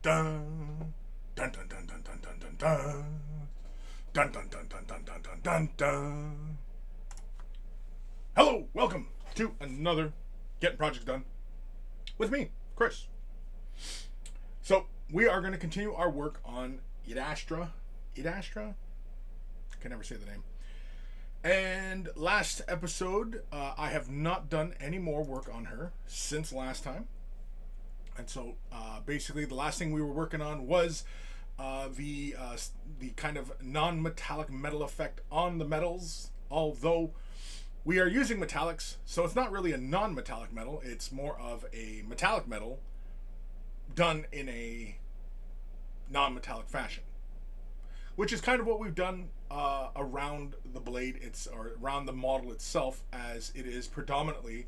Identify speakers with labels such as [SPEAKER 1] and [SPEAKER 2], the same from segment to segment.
[SPEAKER 1] Dun dun dun dun dun dun dun dun dun dun dun dun dun dun dun dun dun dun. Hello, welcome to another Getting Projects Done with me, Chris. So we are going to continue our work on Yndrasta. Yndrasta? I can never say the name. And last episode, I have not done any more work on her since last time. And so basically the last thing we were working on was the kind of non-metallic metal effect on the metals, although we are using metallics, so it's not really a non-metallic metal, it's more of a metallic metal done in a non-metallic fashion, which is kind of what we've done around the blade, or around the model itself, as it is predominantly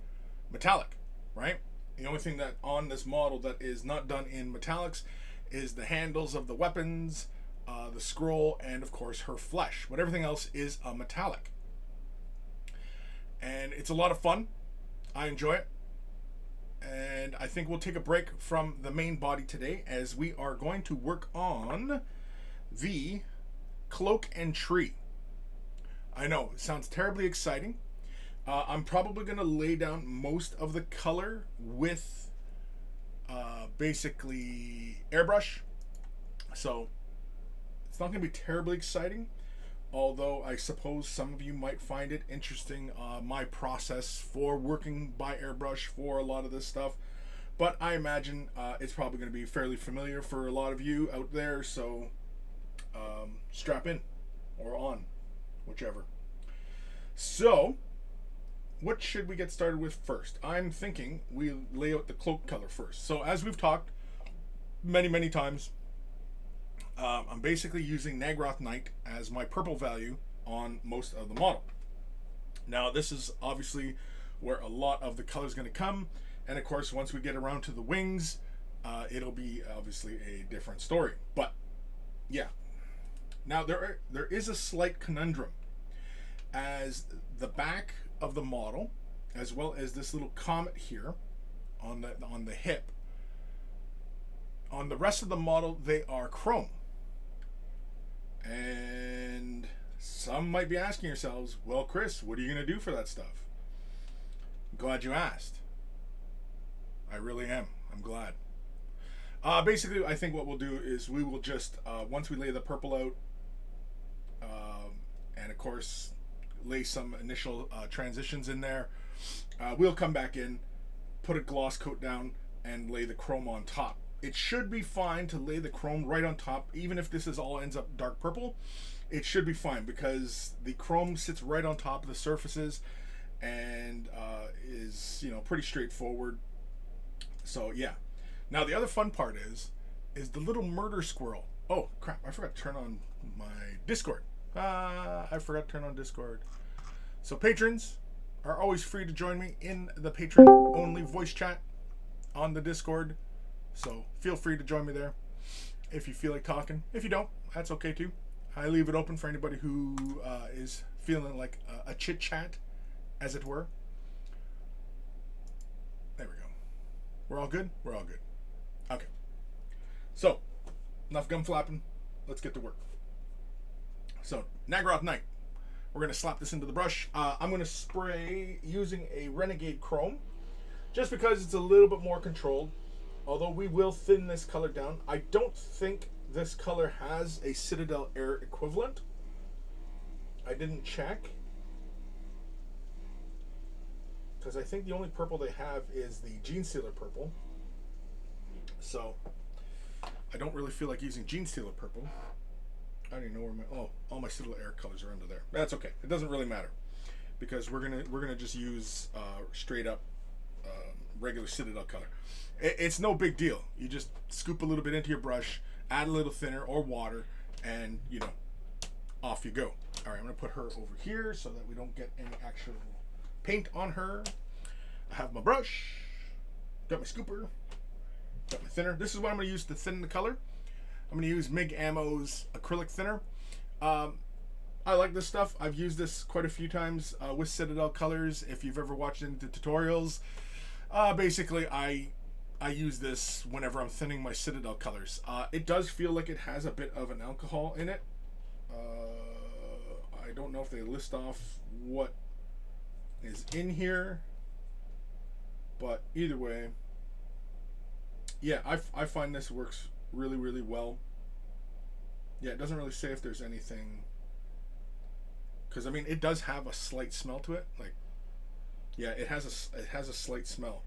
[SPEAKER 1] metallic, right? The only thing that on this model that is not done in metallics is the handles of the weapons, the scroll, and of course her flesh. But everything else is a metallic. And it's a lot of fun. I enjoy it. And I think we'll take a break from the main body today, as we are going to work on the Cloak and Tree. I know, it sounds terribly exciting. I'm probably going to lay down most of the color with basically airbrush. So it's not going to be terribly exciting, although I suppose some of you might find it interesting, my process for working by airbrush for a lot of this stuff. But I imagine it's probably going to be fairly familiar for a lot of you out there, so strap in or on, whichever. So what should we get started with first? I'm thinking we lay out the cloak color first. So as we've talked many times, I'm basically using Nagrath Night as my purple value on most of the model. Now this is obviously where a lot of the color is going to come, and of course once we get around to the wings, it'll be obviously a different story. But yeah, now there is a slight conundrum, as the back of the model, as well as this little comet here on the hip, on the rest of the model they are chrome. And some might be asking yourselves, well, Chris, what are you going to do for that stuff? I'm glad you asked. I really am. I'm glad. Basically, I think what we'll do is we will just, once we lay the purple out, and of course lay some initial transitions in there, we'll come back in, put a gloss coat down, and lay the chrome on top. It should be fine to lay the chrome right on top, even if this all ends up dark purple. It should be fine because the chrome sits right on top of the surfaces and is, pretty straightforward. So yeah. Now the other fun part is the little murder squirrel. Oh crap! I forgot to turn on my Discord. I forgot to turn on Discord. So patrons are always free to join me in the patron only voice chat on the Discord. So feel free to join me there if you feel like talking. If you don't, that's okay too. I leave it open for anybody who is feeling like a chit chat, as it were. There we go. We're all good? We're all good. Okay. So, enough gum flapping. Let's get to work. So, Nagrath Night. We're going to slap this into the brush. I'm going to spray using a Renegade Chrome, just because it's a little bit more controlled. Although we will thin this color down. I don't think this color has a Citadel Air equivalent. I didn't check, because I think the only purple they have is the Gene Stealer purple. So I don't really feel like using Gene Stealer purple. I don't even know where all my Citadel Air colors are under there. That's okay. It doesn't really matter, because we're gonna just use straight up regular Citadel color. It's no big deal. You just scoop a little bit into your brush, add a little thinner or water, and off you go. All right, I'm gonna put her over here so that we don't get any actual paint on her. I have my brush, got my scooper, got my thinner. This is what I'm gonna use to thin the color. I'm gonna use MIG Ammo's Acrylic Thinner. I like this stuff. I've used this quite a few times with Citadel colors. If you've ever watched any of the tutorials, basically I I use this whenever I'm thinning my Citadel colors. It does feel like it has a bit of an alcohol in it. I don't know if they list off what is in here, but either way, yeah, I find this works really, really well. Yeah, it doesn't really say if there's anything, because I mean it does have a slight smell to it. Like, yeah, it has a slight smell,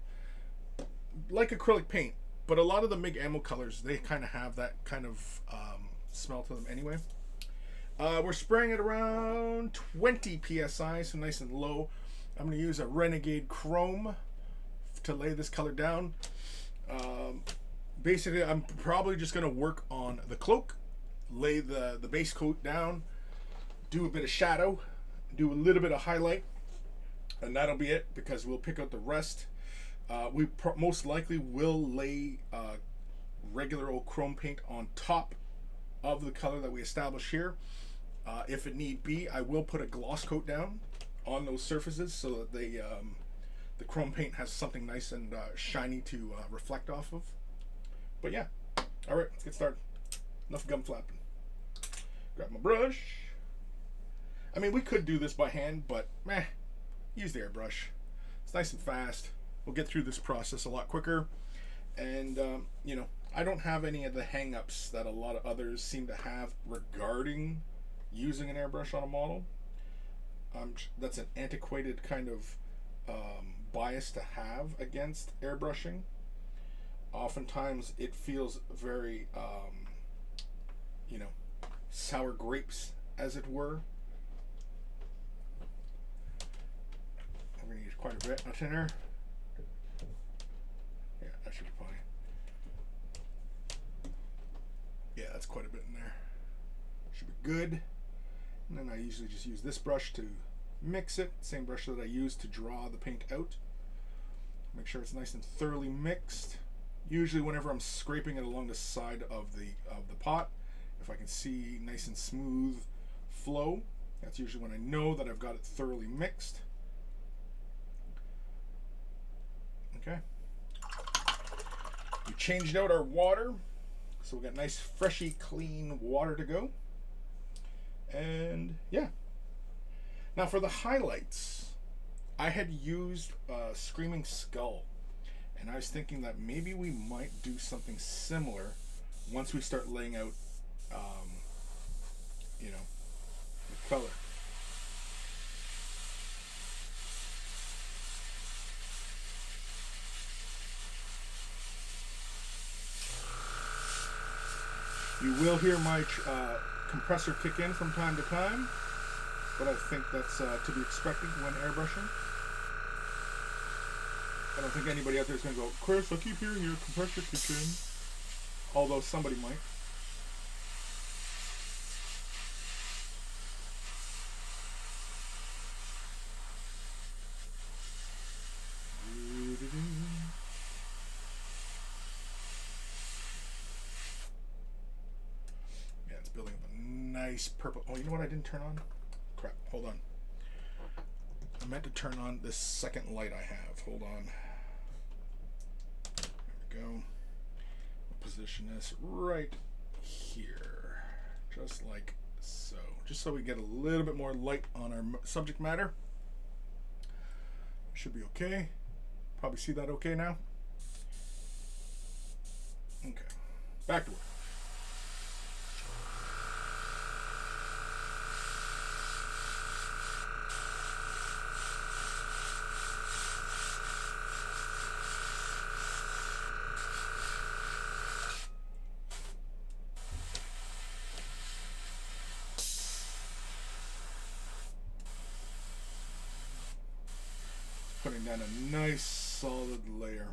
[SPEAKER 1] like acrylic paint. But a lot of the MIG ammo colors, they kind of have that kind of smell to them anyway. We're spraying it around 20 psi, so nice and low. I'm going to use a Renegade Chrome to lay this color down. Basically, I'm probably just going to work on the cloak, lay the base coat down, do a bit of shadow, do a little bit of highlight, and that'll be it, because we'll pick out the rest. We most likely will lay regular old chrome paint on top of the color that we establish here. If it need be, I will put a gloss coat down on those surfaces so that they, the chrome paint has something nice and shiny to reflect off of. But yeah, all right, let's get started. Enough gum flapping. Grab my brush. I mean, we could do this by hand, but meh, use the airbrush. It's nice and fast. We'll get through this process a lot quicker. And, you know, I don't have any of the hang-ups that a lot of others seem to have regarding using an airbrush on a model. That's an antiquated kind of bias to have against airbrushing. Oftentimes it feels very, you know, sour grapes, as it were. I'm going to use quite a bit of thinner. Yeah, that should be fine. Yeah, that's quite a bit in there. Should be good. And then I usually just use this brush to mix it. Same brush that I use to draw the paint out. Make sure it's nice and thoroughly mixed. Usually whenever I'm scraping it along the side of the pot, if I can see nice and smooth flow, that's usually when I know that I've got it thoroughly mixed. Okay. We changed out our water, so we got nice, freshy, clean water to go. And yeah. Now for the highlights, I had used Screaming Skull, and I was thinking that maybe we might do something similar once we start laying out, you know, the color. You will hear my compressor kick in from time to time, but I think that's to be expected when airbrushing. I don't think anybody out there is going to go, Chris, I keep hearing your compressor kick in. Although somebody might. Yeah, it's building up a nice purple. Oh, you know what I didn't turn on? Crap, hold on. I meant to turn on this second light I have. Hold on. There we go. I'll position this right here. Just like so. Just so we get a little bit more light on our subject matter. Should be okay. Probably see that okay now. Okay. Back to work. Putting down a nice solid layer.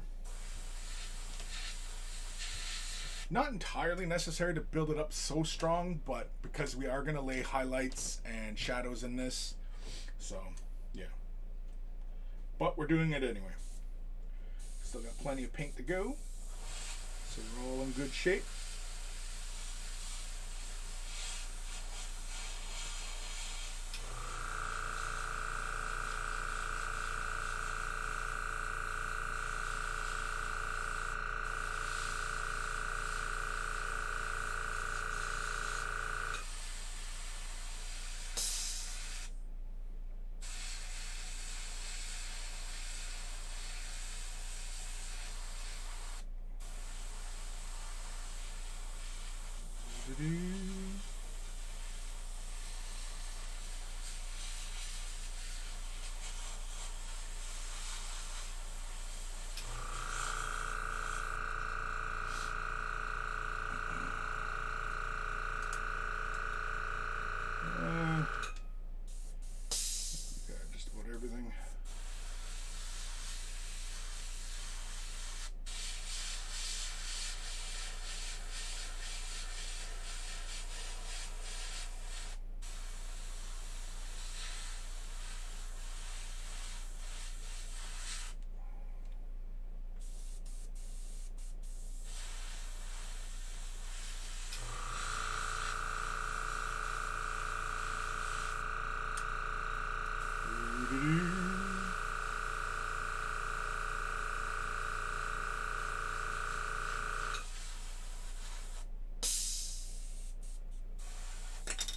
[SPEAKER 1] Not entirely necessary to build it up so strong, but because we are going to lay highlights and shadows in this, so yeah. But we're doing it anyway. Still got plenty of paint to go, so we're all in good shape. Just about everything.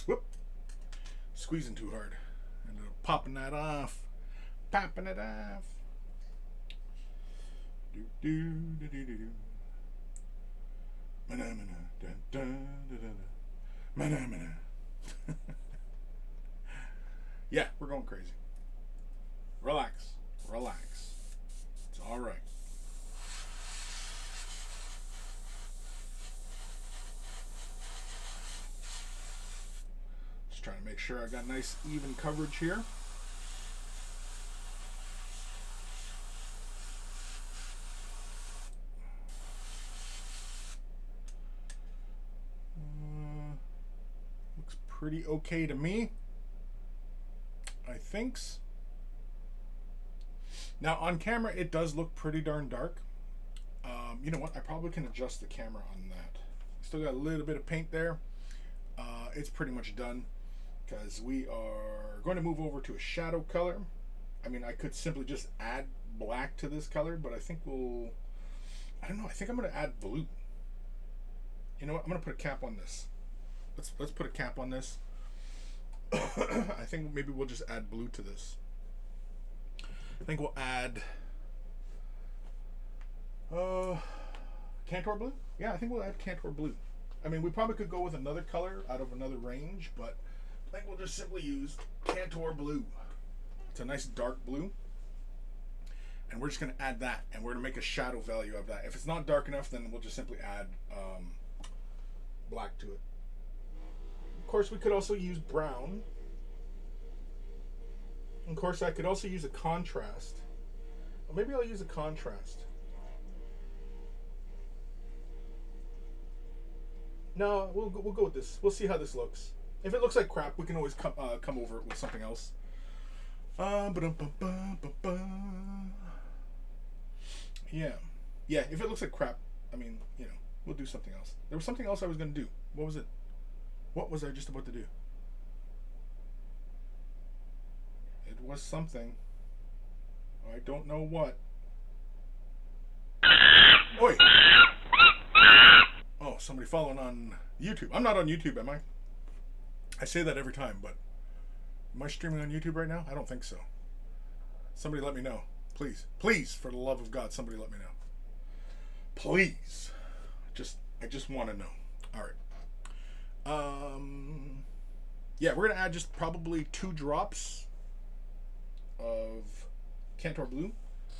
[SPEAKER 1] Whoop. Squeezing too hard. Ended up popping that off. Popping it off. Do do do do do do. Mana mana dun dun dun dun. Mana mana. Yeah, we're going crazy. Relax. Relax. It's alright. Just trying to make sure I got nice even coverage here. Looks pretty okay to me. I thinks. Now on camera it does look pretty darn dark. You know what? I probably can adjust the camera on that. Still got a little bit of paint there. It's pretty much done because we are going to move over to a shadow color. I mean, I could simply just add black to this color, but I think we'll... I don't know. I think I'm going to add blue. You know what? I'm going to put a cap on this. Let's put a cap on this. I think maybe we'll just add blue to this. I think we'll add Cantor blue. Yeah, I think we'll add Cantor blue. I mean, we probably could go with another color out of another range, but I think we'll just simply use Cantor blue. It's a nice dark blue, and we're just going to add that, and we're going to make a shadow value of that. If it's not dark enough, then we'll just simply add black to it. Of course, we could also use brown. Of course, I could also use a contrast. Or maybe I'll use a contrast. No, we'll go with this. We'll see how this looks. If it looks like crap, we can always come over it with something else. Yeah. Yeah, if it looks like crap, I mean, you know, we'll do something else. There was something else I was going to do. What was it? What was I just about to do? It was something. I don't know what. Oi! Oh, somebody following on YouTube. I'm not on YouTube, am I? I say that every time, but am I streaming on YouTube right now? I don't think so. Somebody let me know. Please. Please, for the love of God, somebody let me know. Please. I just want to know. Alright. Yeah, we're going to add just probably 2 drops of Cantor blue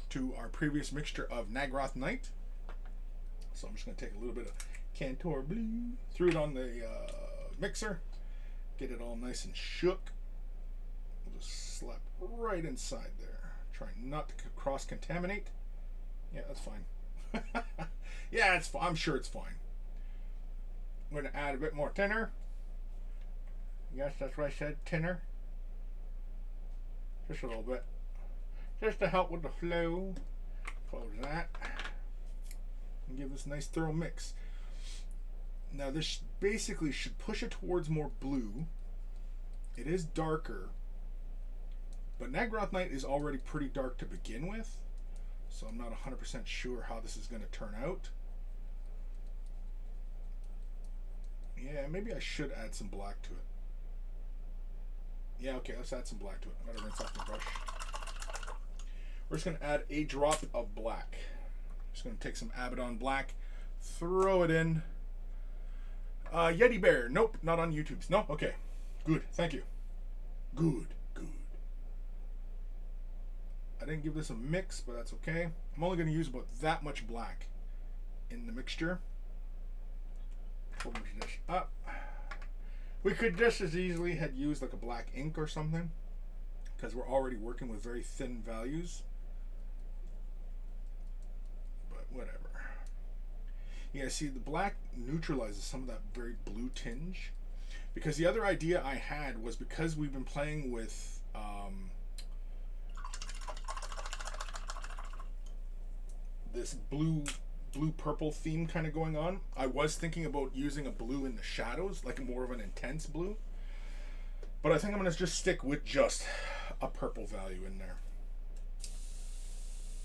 [SPEAKER 1] to our previous mixture of Nagrath Night. So I'm just going to take a little bit of Cantor blue, threw it on the mixer, get it all nice and shook. We'll just slap right inside there. Try not to cross-contaminate. Yeah, that's fine. Yeah, it's I'm sure it's fine. I'm going to add a bit more thinner. Yes, that's what I said, thinner. Just a little bit. Just to help with the flow. Close that. And give this a nice thorough mix. Now this basically should push it towards more blue. It is darker. But Nagrath Night is already pretty dark to begin with. So I'm not 100% sure how this is going to turn out. Yeah, maybe I should add some black to it. Yeah, okay, let's add some black to it. I'm going to rinse off the brush. We're just going to add a drop of black. Just going to take some Abaddon black, throw it in. Yeti Bear. Nope, not on YouTube's. No? Okay. Good. Thank you. Good. Good. I didn't give this a mix, but that's okay. I'm only going to use about that much black in the mixture. Open this up. We could just as easily had used like a black ink or something, because we're already working with very thin values. But whatever. Yeah, see, the black neutralizes some of that very blue tinge. Because the other idea I had was, because we've been playing with this blue purple theme kind of going on, I was thinking about using a blue in the shadows, like more of an intense blue. But I think I'm going to just stick with just a purple value in there.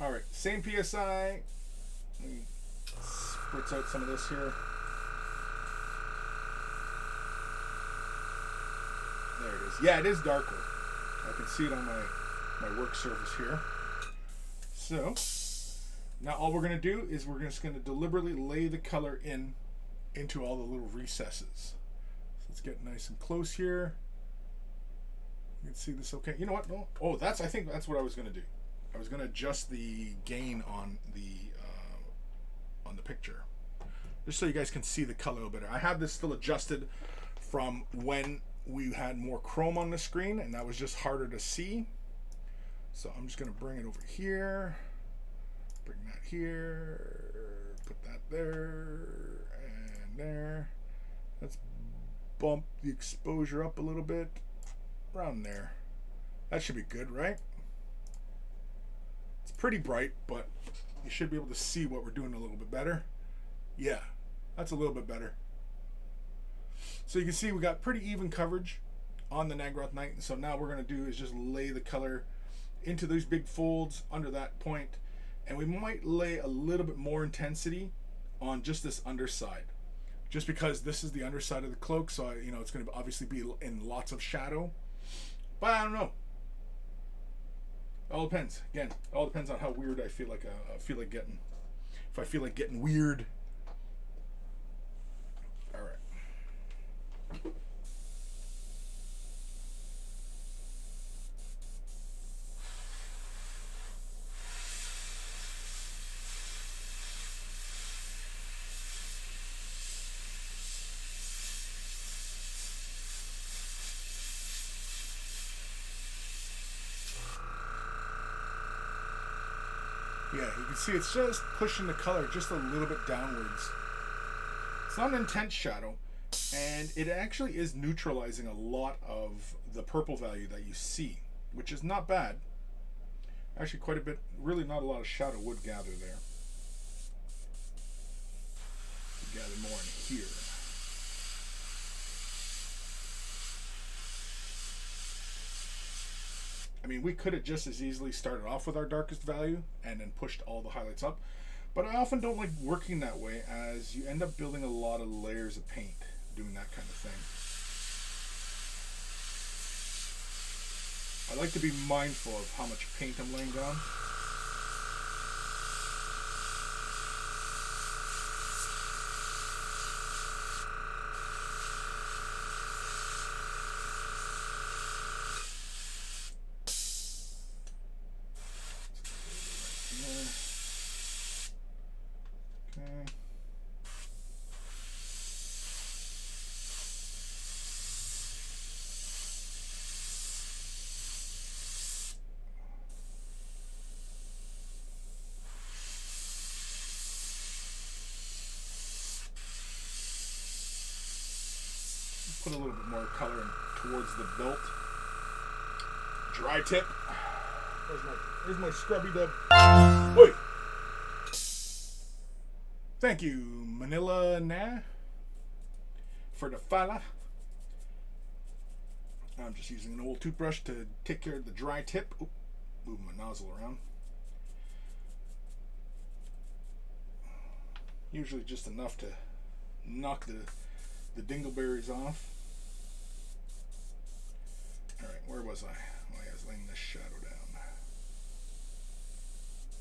[SPEAKER 1] Alright, same PSI. Let me spritz out some of this here. There it is. Yeah, it is darker. I can see it on my work surface here. So now all we're going to do is we're just going to deliberately lay the color into all the little recesses. So let's get nice and close here. You can see this okay. You know what? No. Oh, I think that's what I was going to do. I was going to adjust the gain on the picture, just so you guys can see the color a little better. I have this still adjusted from when we had more chrome on the screen, and that was just harder to see. So I'm just going to bring it over here. Bring that here, put that there, and there. Let's bump the exposure up a little bit, around there. That should be good, right? It's pretty bright, but you should be able to see what we're doing a little bit better. Yeah, that's a little bit better. So you can see we got pretty even coverage on the Naggaroth Knight. So now what we're going to do is just lay the color into those big folds under that point. And we might lay a little bit more intensity on just this underside, just because this is the underside of the cloak, so it's going to obviously be in lots of shadow. But I don't know. It all depends. Again, it all depends on how weird I feel like getting. If I feel like getting weird. All right. Yeah, you can see it's just pushing the color just a little bit downwards. It's not an intense shadow, and it actually is neutralizing a lot of the purple value that you see, which is not bad. Actually quite a bit, really not a lot of shadow would gather there. Gather more in here. I mean, we could have just as easily started off with our darkest value and then pushed all the highlights up, but I often don't like working that way, as you end up building a lot of layers of paint doing that kind of thing. I like to be mindful of how much paint I'm laying down. Put a little bit more color in towards the belt. Dry tip. Where's my scrubby dub? Oi! Thank you, Manila Na, for the fala. I'm just using an old toothbrush to take care of the dry tip. Oop, move my nozzle around. Usually just enough to knock the dingleberries off. Alright, where was I? Well, I was laying this shadow down.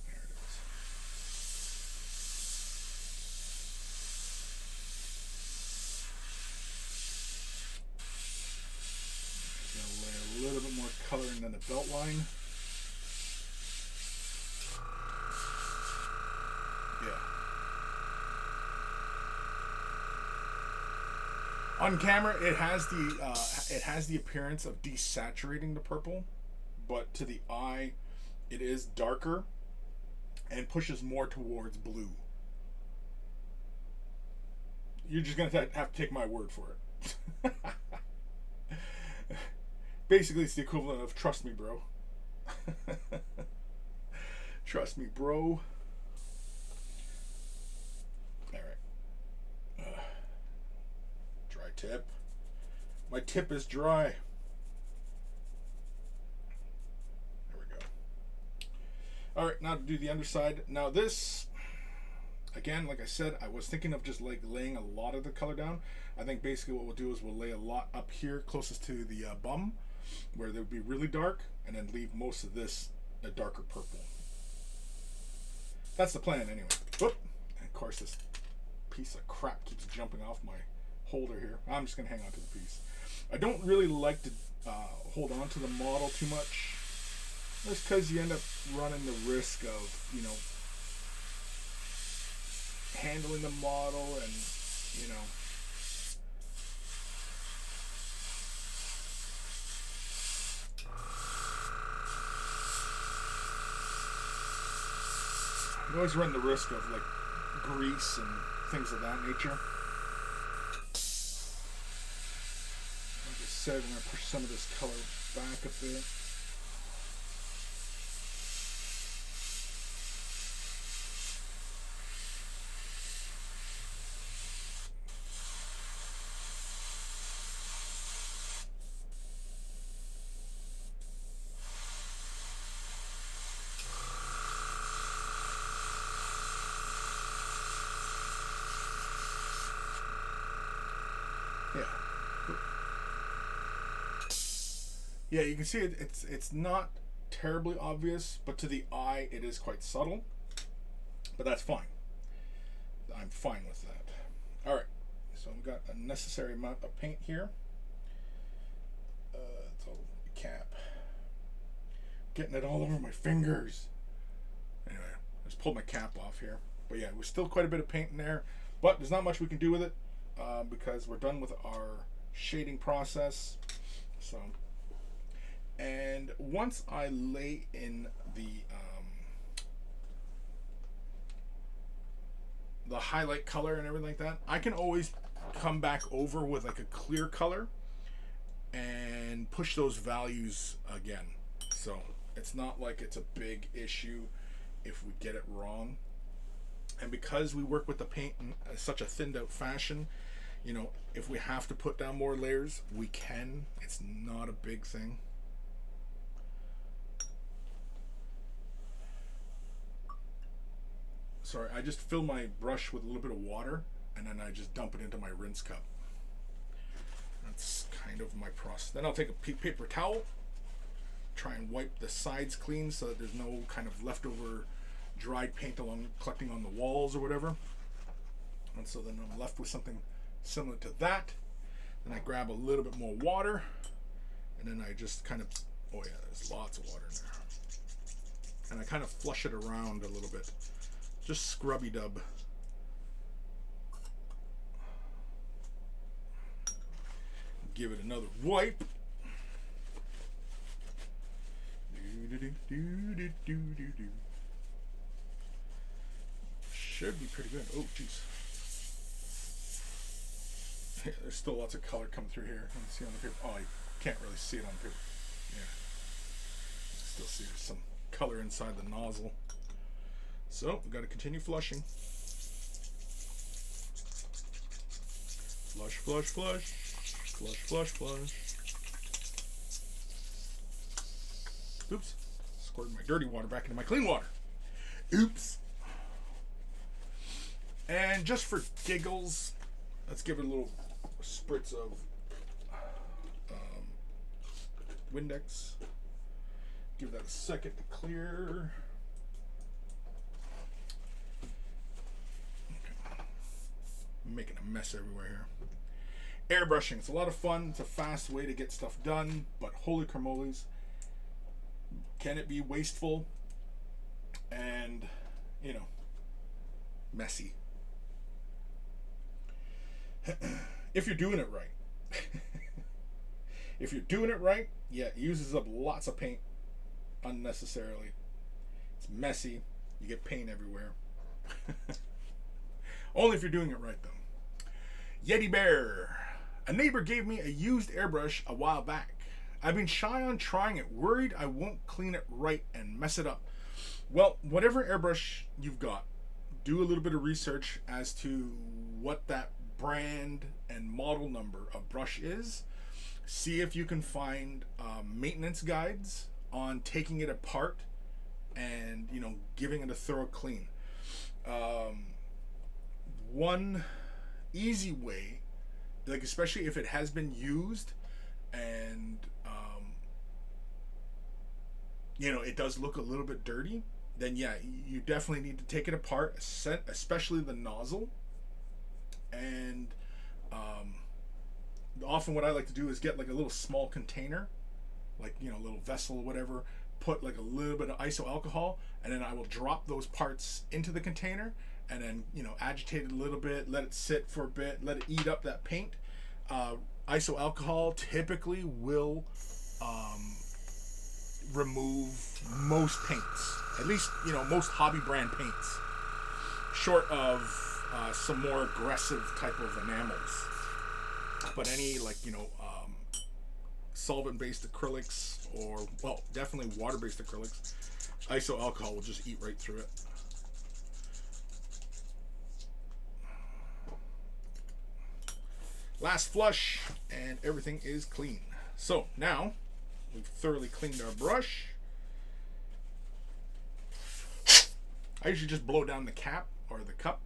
[SPEAKER 1] There it is. and then the belt line. Yeah. On camera, it has the appearance of desaturating the purple, but to the eye, it is darker and pushes more towards blue. You're just gonna have to take my word for it. Basically, it's the equivalent of "trust me, bro." Trust me, bro. All right. Dry tip. My tip is dry. There we go. All right, now to do the underside. Now this, again, like I said, I was thinking of just like laying a lot of the color down. I think basically what we'll do is we'll lay a lot up here closest to the bum, where they would be really dark, and then leave most of this a darker purple. That's the plan anyway. Whoop. And of course this piece of crap keeps jumping off my holder here. I'm just gonna hang on to the piece. I don't really like to hold on to the model too much, just because you end up running the risk of, you know, handling the model and, you know, you always run the risk of like grease and things of that nature. Like I said, I'm going to push some of this color back a bit. Yeah, you can see it's not terribly obvious, but to the eye it is quite subtle. But that's fine. I'm fine with that. All right, so we've got a necessary amount of paint here. It's all over the cap. Getting it all over my fingers. Anyway, I just pulled my cap off here. But yeah, there's still quite a bit of paint in there, but there's not much we can do with it because we're done with our shading process. So. And once I lay in the highlight color and everything like that, I can always come back over with like a clear color and push those values again. So it's not like it's a big issue if we get it wrong. And because we work with the paint in such a thinned out fashion, you know, if we have to put down more layers, we can. It's not a big thing. Sorry, I just fill my brush with a little bit of water and then I just dump it into my rinse cup. That's kind of my process. Then I'll take a paper towel, try and wipe the sides clean so that there's no kind of leftover dried paint collecting on the walls or whatever. And so then I'm left with something similar to that. Then I grab a little bit more water and then I just kind of, oh yeah, there's lots of water in there. And I kind of flush it around a little bit. Just scrubby dub. Give it another wipe. Should be pretty good. Oh, jeez. Yeah, there's still lots of color coming through here. Let's see on the paper. Oh, you can't really see it on paper. Yeah. Still see there's some color inside the nozzle. So we've got to continue flushing. Flush, flush, flush. Flush, flush, flush. Oops. Squirted my dirty water back into my clean water. Oops. And just for giggles, let's give it a little spritz of Windex. Give that a second to clear. Making a mess everywhere here. Airbrushing. It's a lot of fun. It's a fast way to get stuff done, but holy cramoles, can it be wasteful and, you know, messy? If you're doing it right. If you're doing it right, yeah, it uses up lots of paint unnecessarily. It's messy. You get paint everywhere. Only if you're doing it right, though. Yeti Bear. A neighbor gave me a used airbrush a while back. I've been shy on trying it, worried I won't clean it right and mess it up. Well, whatever airbrush you've got, do a little bit of research as to what that brand and model number of brush is. See if you can find maintenance guides on taking it apart and, you know, giving it a thorough clean. One easy way, like especially if it has been used and you know, it does look a little bit dirty, then yeah, you definitely need to take it apart, especially the nozzle. And often what I like to do is get like a little small container, like, you know, a little vessel or whatever, put like a little bit of iso alcohol, and then I will drop those parts into the container and then, you know, agitate it a little bit, let it sit for a bit, let it eat up that paint. Iso alcohol typically will remove most paints, at least, you know, most hobby brand paints, short of some more aggressive type of enamels. But any, like, you know, solvent-based acrylics, or, well, definitely water-based acrylics, iso alcohol will just eat right through it. Last flush, and everything is clean. So now we've thoroughly cleaned our brush. I usually just blow down the cap or the cup,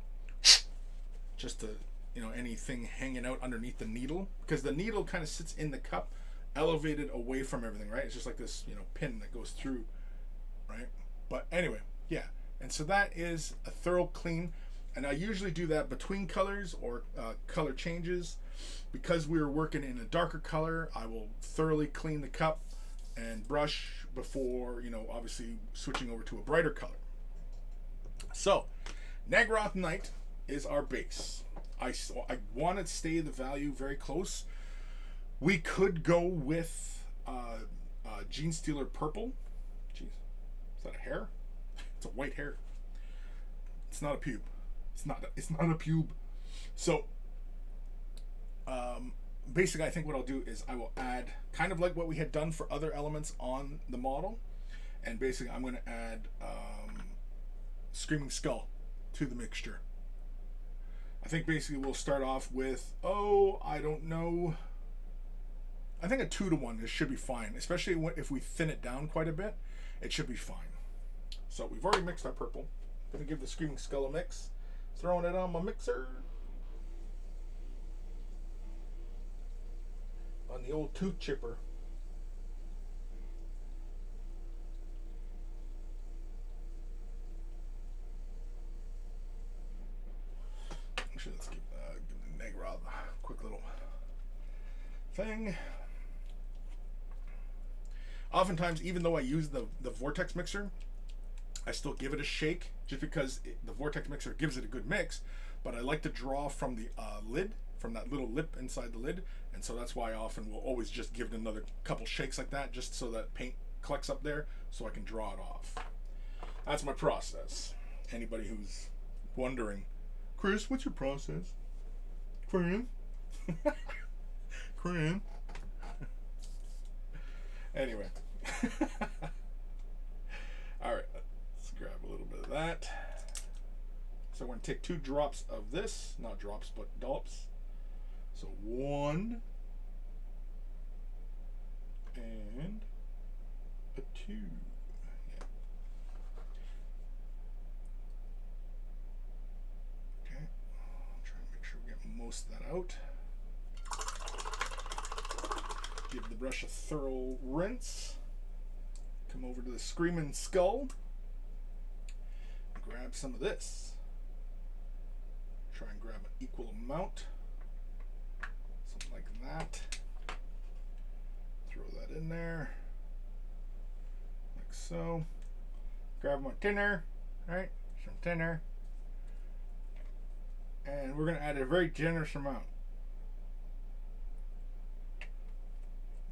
[SPEAKER 1] just to, you know, anything hanging out underneath the needle, because the needle kind of sits in the cup, elevated away from everything, right? It's just like this, you know, pin that goes through, right? But anyway, yeah. And so that is a thorough clean, and I usually do that between colors or color changes. Because we were working in a darker color, I will thoroughly clean the cup and brush before, you know, obviously switching over to a brighter color. So, Naggaroth Night is our base. I want to stay the value very close. We could go with Gene Stealer Purple. Jeez, is that a hair? It's a white hair. It's not a pube. It's not a pube. So, basically, I think what I'll do is I will add, kind of like what we had done for other elements on the model, and basically I'm going to add Screaming Skull to the mixture. I think basically we'll start off with, I don't know, I think a 2-to-1 should be fine, especially if we thin it down quite a bit. It should be fine. So we've already mixed our purple. I'm going to give the Screaming Skull a mix. Throwing it on my mixer. On the old tooth chipper. Actually, let's give the Naggaroth a quick little thing. Oftentimes, even though I use the Vortex mixer, I still give it a shake, just because the Vortex mixer gives it a good mix, but I like to draw from the lid, from that little lip inside the lid, and so that's why I often will always just give it another couple shakes like that, just so that paint collects up there, so I can draw it off. That's my process. Anybody who's wondering, Chris, what's your process? Cran? Cran? Anyway. Alright, let's grab a little bit of that. So I'm going to take 2 drops of this, not drops, but dollops. So 1 and a 2. Yeah. Okay, try and make sure we get most of that out. Give the brush a thorough rinse. Come over to the Screaming Skull. Grab some of this. Try and grab an equal amount. Something like that. Throw that in there. Like so. Grab my thinner, right? Some thinner. And we're going to add a very generous amount.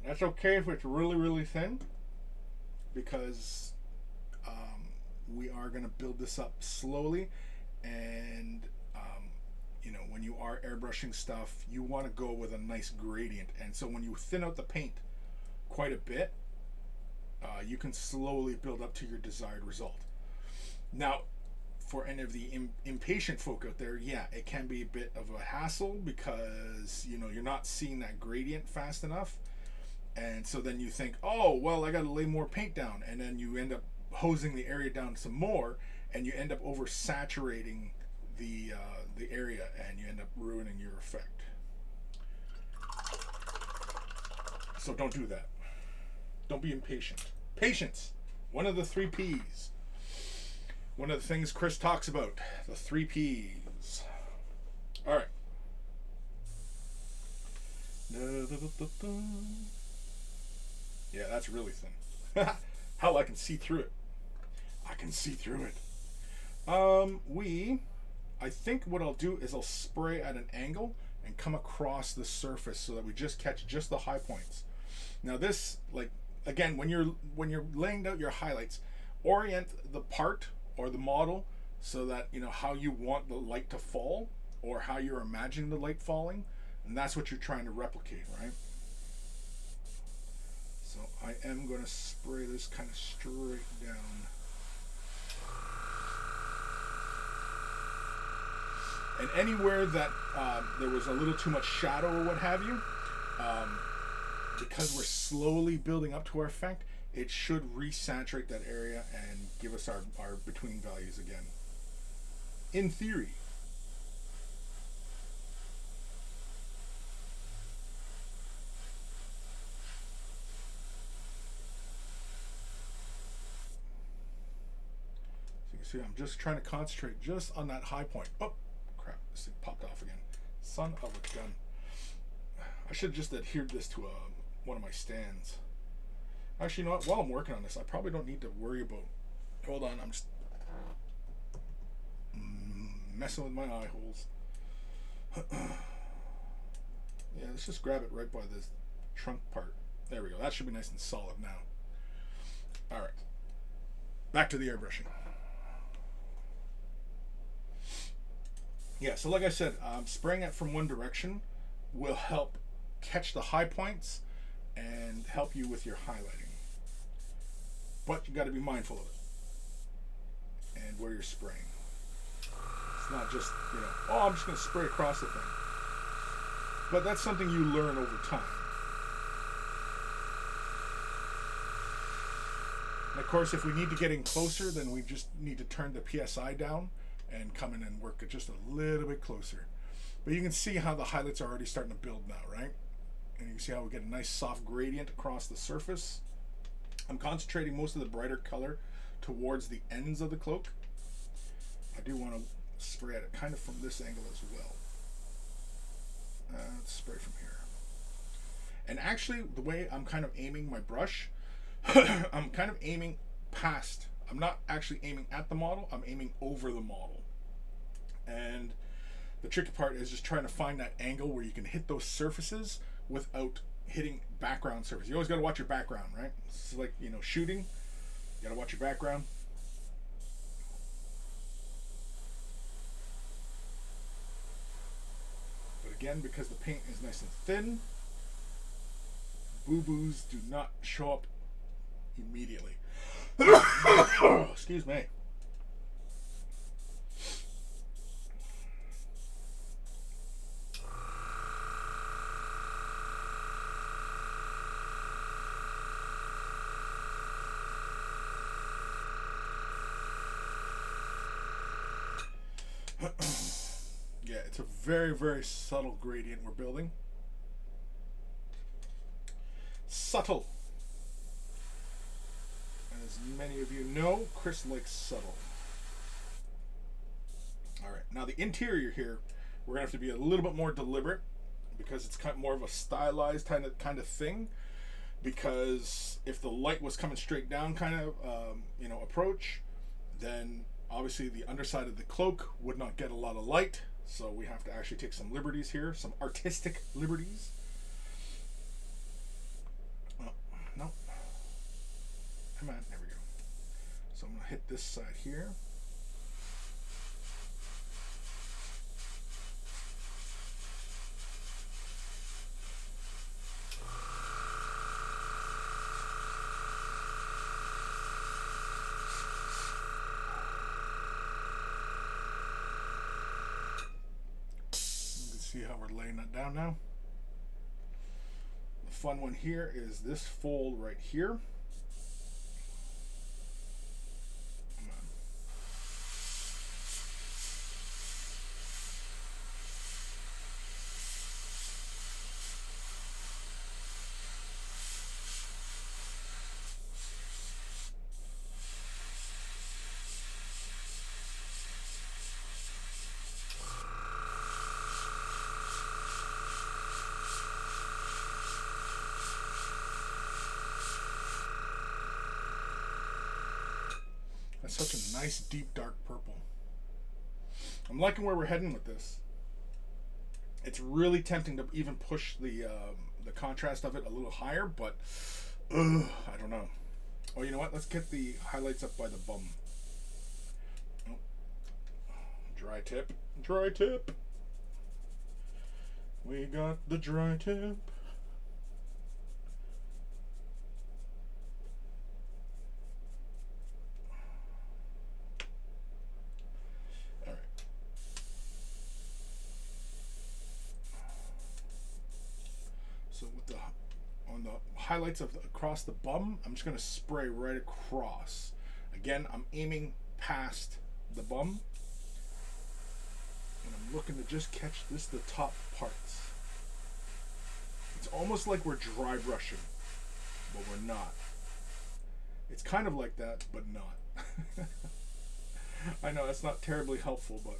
[SPEAKER 1] That's okay if it's really, really thin, because we are going to build this up slowly. And, you know, when you are airbrushing stuff, you want to go with a nice gradient. And so when you thin out the paint quite a bit, you can slowly build up to your desired result. Now, for any of the impatient folk out there, yeah, it can be a bit of a hassle because, you know, you're not seeing that gradient fast enough. And so then you think, oh, well, I got to lay more paint down. And then you end up hosing the area down some more, and you end up oversaturating the area, and you end up ruining your effect. So don't do that. Don't be impatient. Patience, one of the 3 P's. One of the things Chris talks about, the 3 P's. All right. Yeah, that's really thin. Hell, I can see through it. I can see through it. I think what I'll do is I'll spray at an angle and come across the surface so that we just catch just the high points. Now this, like, again, when you're laying out your highlights, orient the part or the model so that you know how you want the light to fall or how you're imagining the light falling, and that's what you're trying to replicate, right? So I am going to spray this kind of straight down. And anywhere that there was a little too much shadow or what have you, because we're slowly building up to our effect, it should resaturate that area and give us our between values again. In theory. So you can see I'm just trying to concentrate just on that high point. Oh, crap, this thing popped off again. Son of a gun. I should have just adhered this to one of my stands. Actually, you know what? While I'm working on this, I probably don't need to worry about... Hold on, I'm just messing with my eye holes. Yeah, let's just grab it right by this trunk part. There we go. That should be nice and solid now. All right. Back to the airbrushing. Yeah, so like I said, spraying it from one direction will help catch the high points and help you with your highlighting. But you got to be mindful of it and where you're spraying. It's not just, you know, oh, I'm just going to spray across the thing. But that's something you learn over time. And of course, if we need to get in closer, then we just need to turn the PSI down and come in and work it just a little bit closer. But you can see how the highlights are already starting to build now, right? And you can see how we get a nice soft gradient across the surface. I'm concentrating most of the brighter color towards the ends of the cloak. I do want to spray at it kind of from this angle as well. Let's spray from here. And actually, the way I'm kind of aiming my brush, I'm kind of aiming past. I'm not actually aiming at the model, I'm aiming over the model. And the tricky part is just trying to find that angle where you can hit those surfaces without hitting background surface. You always got to watch your background, right? It's like, you know, shooting. You got to watch your background. But again, because the paint is nice and thin, boo-boos do not show up immediately. Excuse me. Yeah, it's a very, very subtle gradient we're building. Subtle. As many of you know, Chris likes subtle. Alright, now the interior here, we're going to have to be a little bit more deliberate because it's kind of more of a stylized kind of thing. Because if the light was coming straight down kind of, you know, approach, then obviously the underside of the cloak would not get a lot of light, so we have to actually take some liberties here, some artistic liberties. Oh, no. Come on, there we go. So I'm going to hit this side here. See how we're laying that down now. The fun one here is this fold right here. Come on. That's such a nice deep dark purple. I'm liking where we're heading with this. It's really tempting to even push the contrast of it a little higher, but I don't know. Oh, you know what? Let's get the highlights up by the bum. Oh. Dry tip. Dry tip. We got the dry tip. Highlights of across the bum, I'm just going to spray right across. Again, I'm aiming past the bum, and I'm looking to just catch the top parts. It's almost like we're dry brushing, but we're not. It's kind of like that, but not. I know that's not terribly helpful, but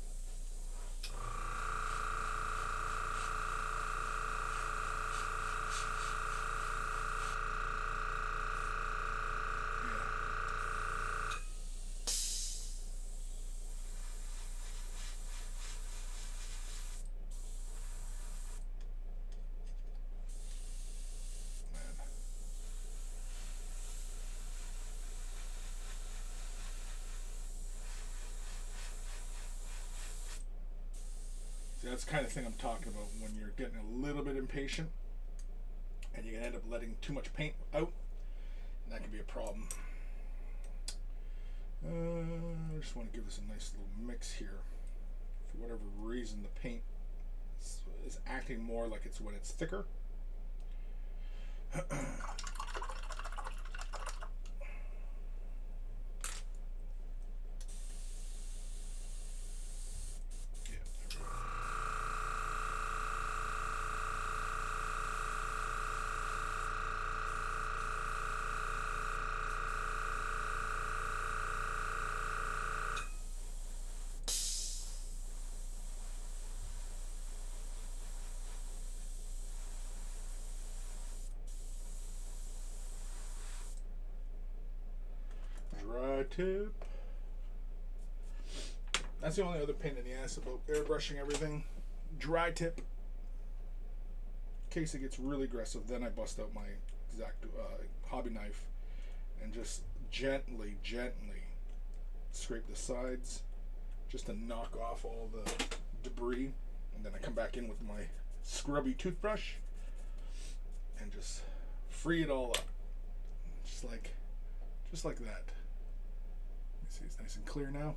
[SPEAKER 1] that's the kind of thing I'm talking about when you're getting a little bit impatient and you can end up letting too much paint out, and that can be a problem. I just want to give this a nice little mix here. For whatever reason, the paint is acting more like it's when it's thicker. Dry tip. That's the only other pain in the ass about airbrushing everything. Dry tip. In case it gets really aggressive, then I bust out my exact hobby knife and just gently scrape the sides just to knock off all the debris, and then I come back in with my scrubby toothbrush and just free it all up, just like that. You see, it's nice and clear now.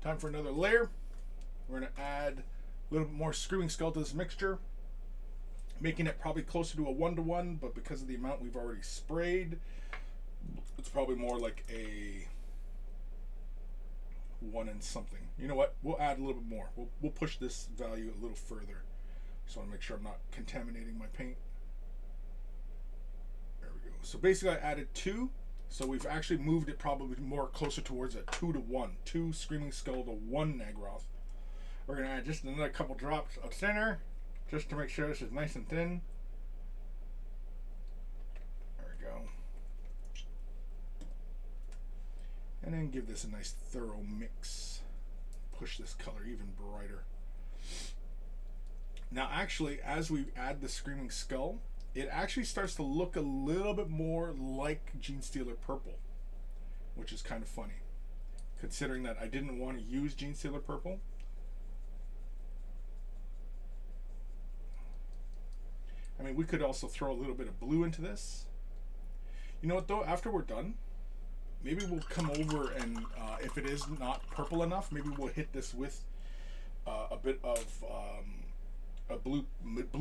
[SPEAKER 1] Time for another layer. We're going to add a little bit more screwing skull to this mixture, making it probably closer to a 1-to-1, but because of the amount we've already sprayed, it's probably more like a 1 and something. You know what? We'll add a little bit more. We'll push this value a little further. Just want to make sure I'm not contaminating my paint. There we go. So basically I added 2. So we've actually moved it probably more closer towards a 2 to 1. 2 Screaming Skull to 1 Nagroth. We're going to add just another couple drops of thinner, just to make sure this is nice and thin. There we go. And then give this a nice thorough mix. Push this color even brighter. Now actually, as we add the Screaming Skull, it actually starts to look a little bit more like Genestealer Purple, which is kind of funny, considering that I didn't want to use Genestealer Purple. I mean, we could also throw a little bit of blue into this. You know what though, after we're done, maybe we'll come over and if it is not purple enough, maybe we'll hit this with a bit of a blue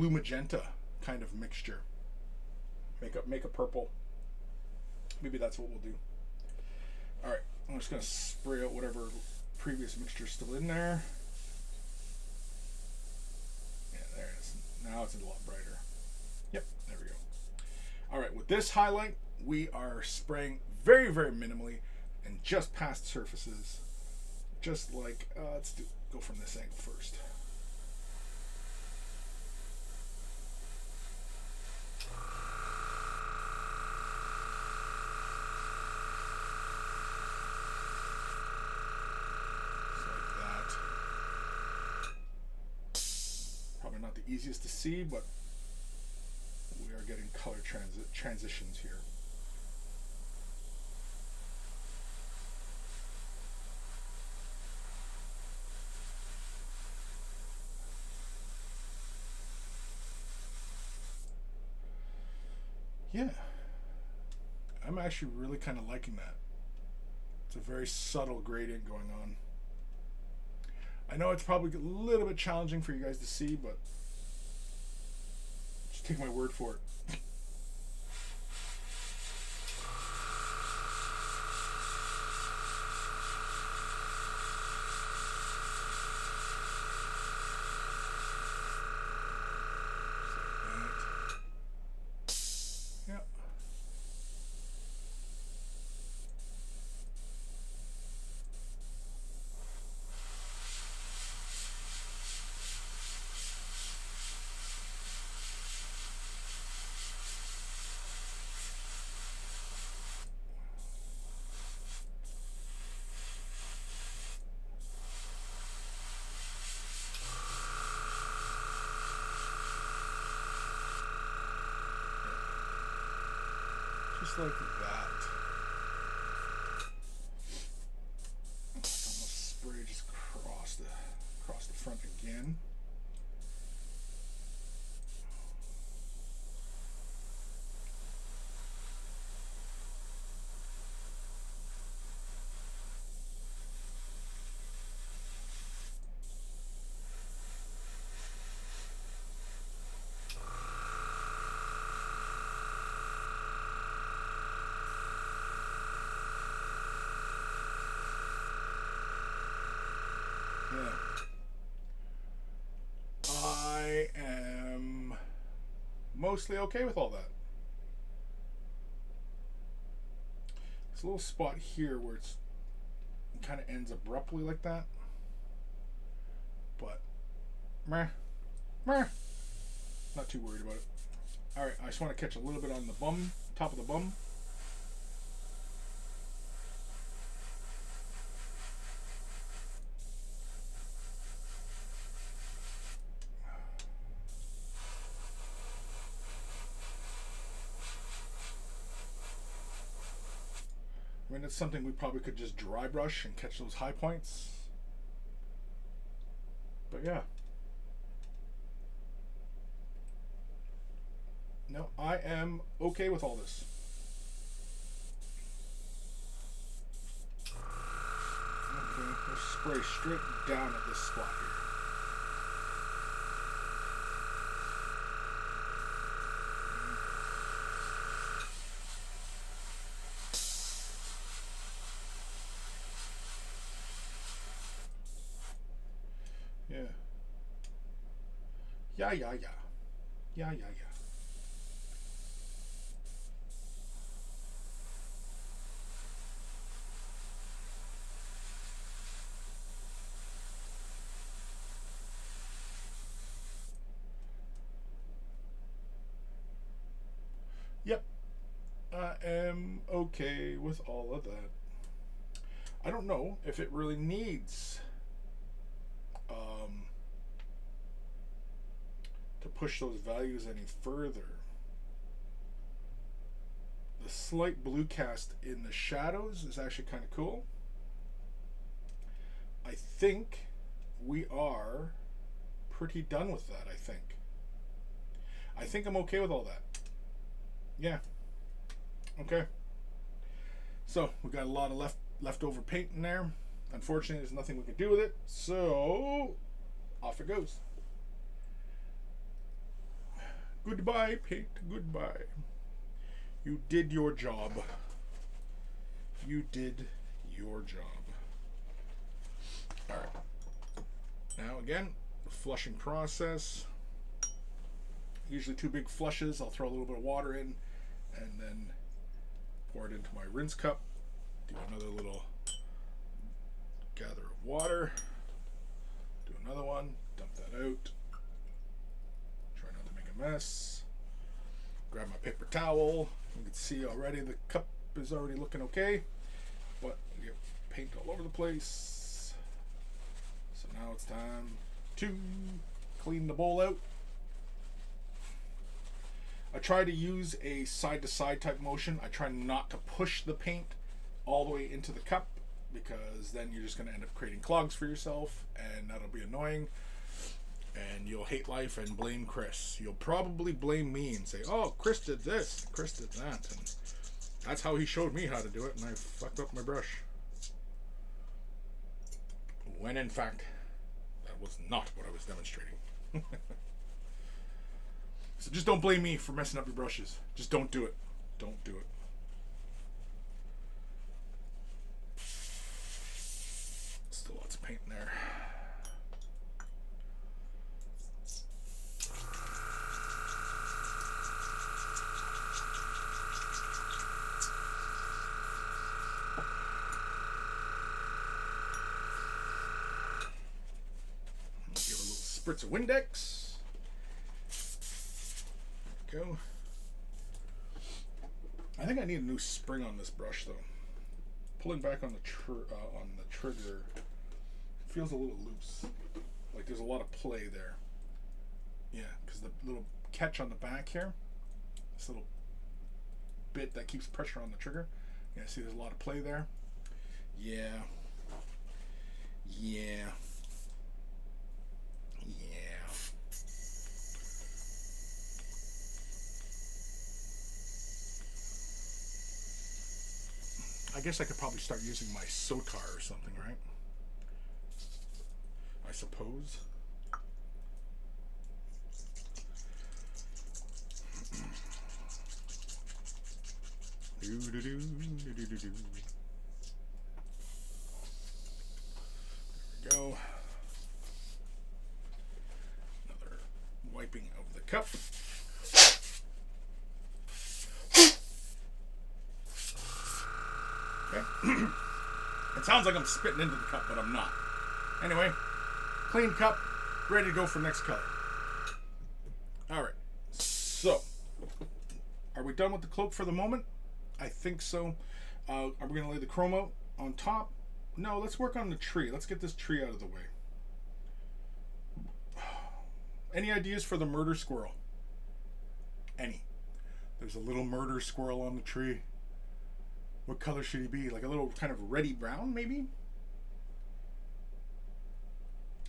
[SPEAKER 1] magenta kind of mixture. Make a purple. Maybe that's what we'll do. All right, I'm just gonna spray out whatever previous mixture is still in there. Yeah, there it is. Now it's a lot brighter. Yep, there we go. All right, with this highlight, we are spraying very, very minimally and just past surfaces. Just like, let's go from this angle first. Not the easiest to see, but we are getting color transitions here. Yeah, I'm actually really kind of liking that. It's a very subtle gradient going on. I know it's probably a little bit challenging for you guys to see, but just take my word for it. Yep. Just like that. Almost spray just across the front again. I am mostly okay with all that. There's a little spot here where it kind of ends abruptly like that, but meh, not too worried about it. All right, I just want to catch a little bit on the bum, top of the bum. I mean, it's something we probably could just dry brush and catch those high points. But yeah. No, I am okay with all this. Okay, let's spray straight down at this spot here. Yeah, yeah, yeah. Yeah, yeah, yeah. Yep, I am okay with all of that. I don't know if it really needs um, to push those values any further. The slight blue cast in the shadows is actually kind of cool. I think we are pretty done with that, I think I'm okay with all that. Yeah. Okay. So we got a lot of leftover paint in there. Unfortunately, there's nothing we can do with it. So off it goes. Goodbye, paint. Goodbye. You did your job. You did your job. All right. Now again, the flushing process. Usually 2 big flushes. I'll throw a little bit of water in and then pour it into my rinse cup. Do another little gather of water. Do another one. Dump that out. Try not to make a mess. Grab my paper towel. You can see already the cup is already looking okay, but we get paint all over the place. So now it's time to clean the bowl out. I try to use a side-to-side type motion. I try not to push the paint all the way into the cup, because then you're just going to end up creating clogs for yourself, and that'll be annoying. And you'll hate life and blame Chris. You'll probably blame me and say, oh, Chris did this, Chris did that. And that's how he showed me how to do it, and I fucked up my brush. When in fact, that was not what I was demonstrating. So just don't blame me for messing up your brushes. Just don't do it. Don't do it. Still lots of paint in there. Give a little spritz of Windex. Go. I think I need a new spring on this brush though. Pulling back on the trigger feels a little loose. Like there's a lot of play there. Yeah, because the little catch on the back here, this little bit that keeps pressure on the trigger. Yeah, see there's a lot of play there. Yeah. Yeah. I guess I could probably start using my Sotar or something, right? I suppose. There we go. Another wiping of the cup. It sounds like I'm spitting into the cup, but I'm not. Anyway, clean cup, ready to go for next color. Alright, so, are we done with the cloak for the moment? I think so. Are we going to lay the chrome out on top? No, let's work on the tree. Let's get this tree out of the way. Any ideas for the murder squirrel? Any. There's a little murder squirrel on the tree. What color should he be? Like a little kind of reddy brown, maybe?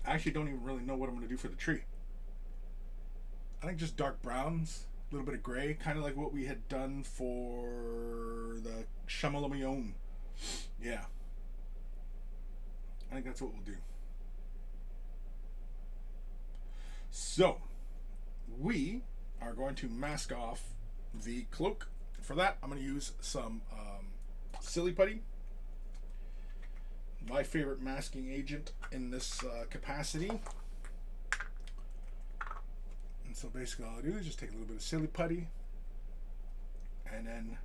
[SPEAKER 1] I actually don't even really know what I'm going to do for the tree. I think just dark browns, a little bit of gray, kind of like what we had done for the Chamalamion. Yeah. I think that's what we'll do. So, we are going to mask off the cloak. For that, I'm going to use some Silly Putty, my favorite masking agent in this capacity. And so basically all I do is just take a little bit of silly putty and then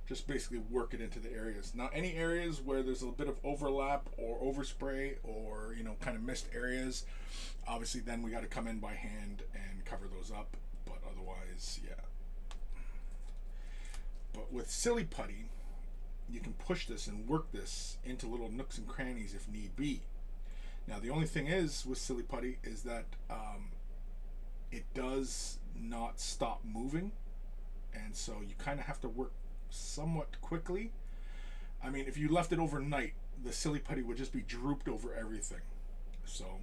[SPEAKER 1] just basically work it into the areas. Now, any areas where there's a bit of overlap or overspray or, you know, kind of missed areas, obviously then we got to come in by hand and cover those up. But otherwise, yeah. But with silly putty, you can push this and work this into little nooks and crannies if need be. Now, the only thing is with silly putty is that it does not stop moving. And so you kind of have to work somewhat quickly. I mean, if you left it overnight, the silly putty would just be drooped over everything. So,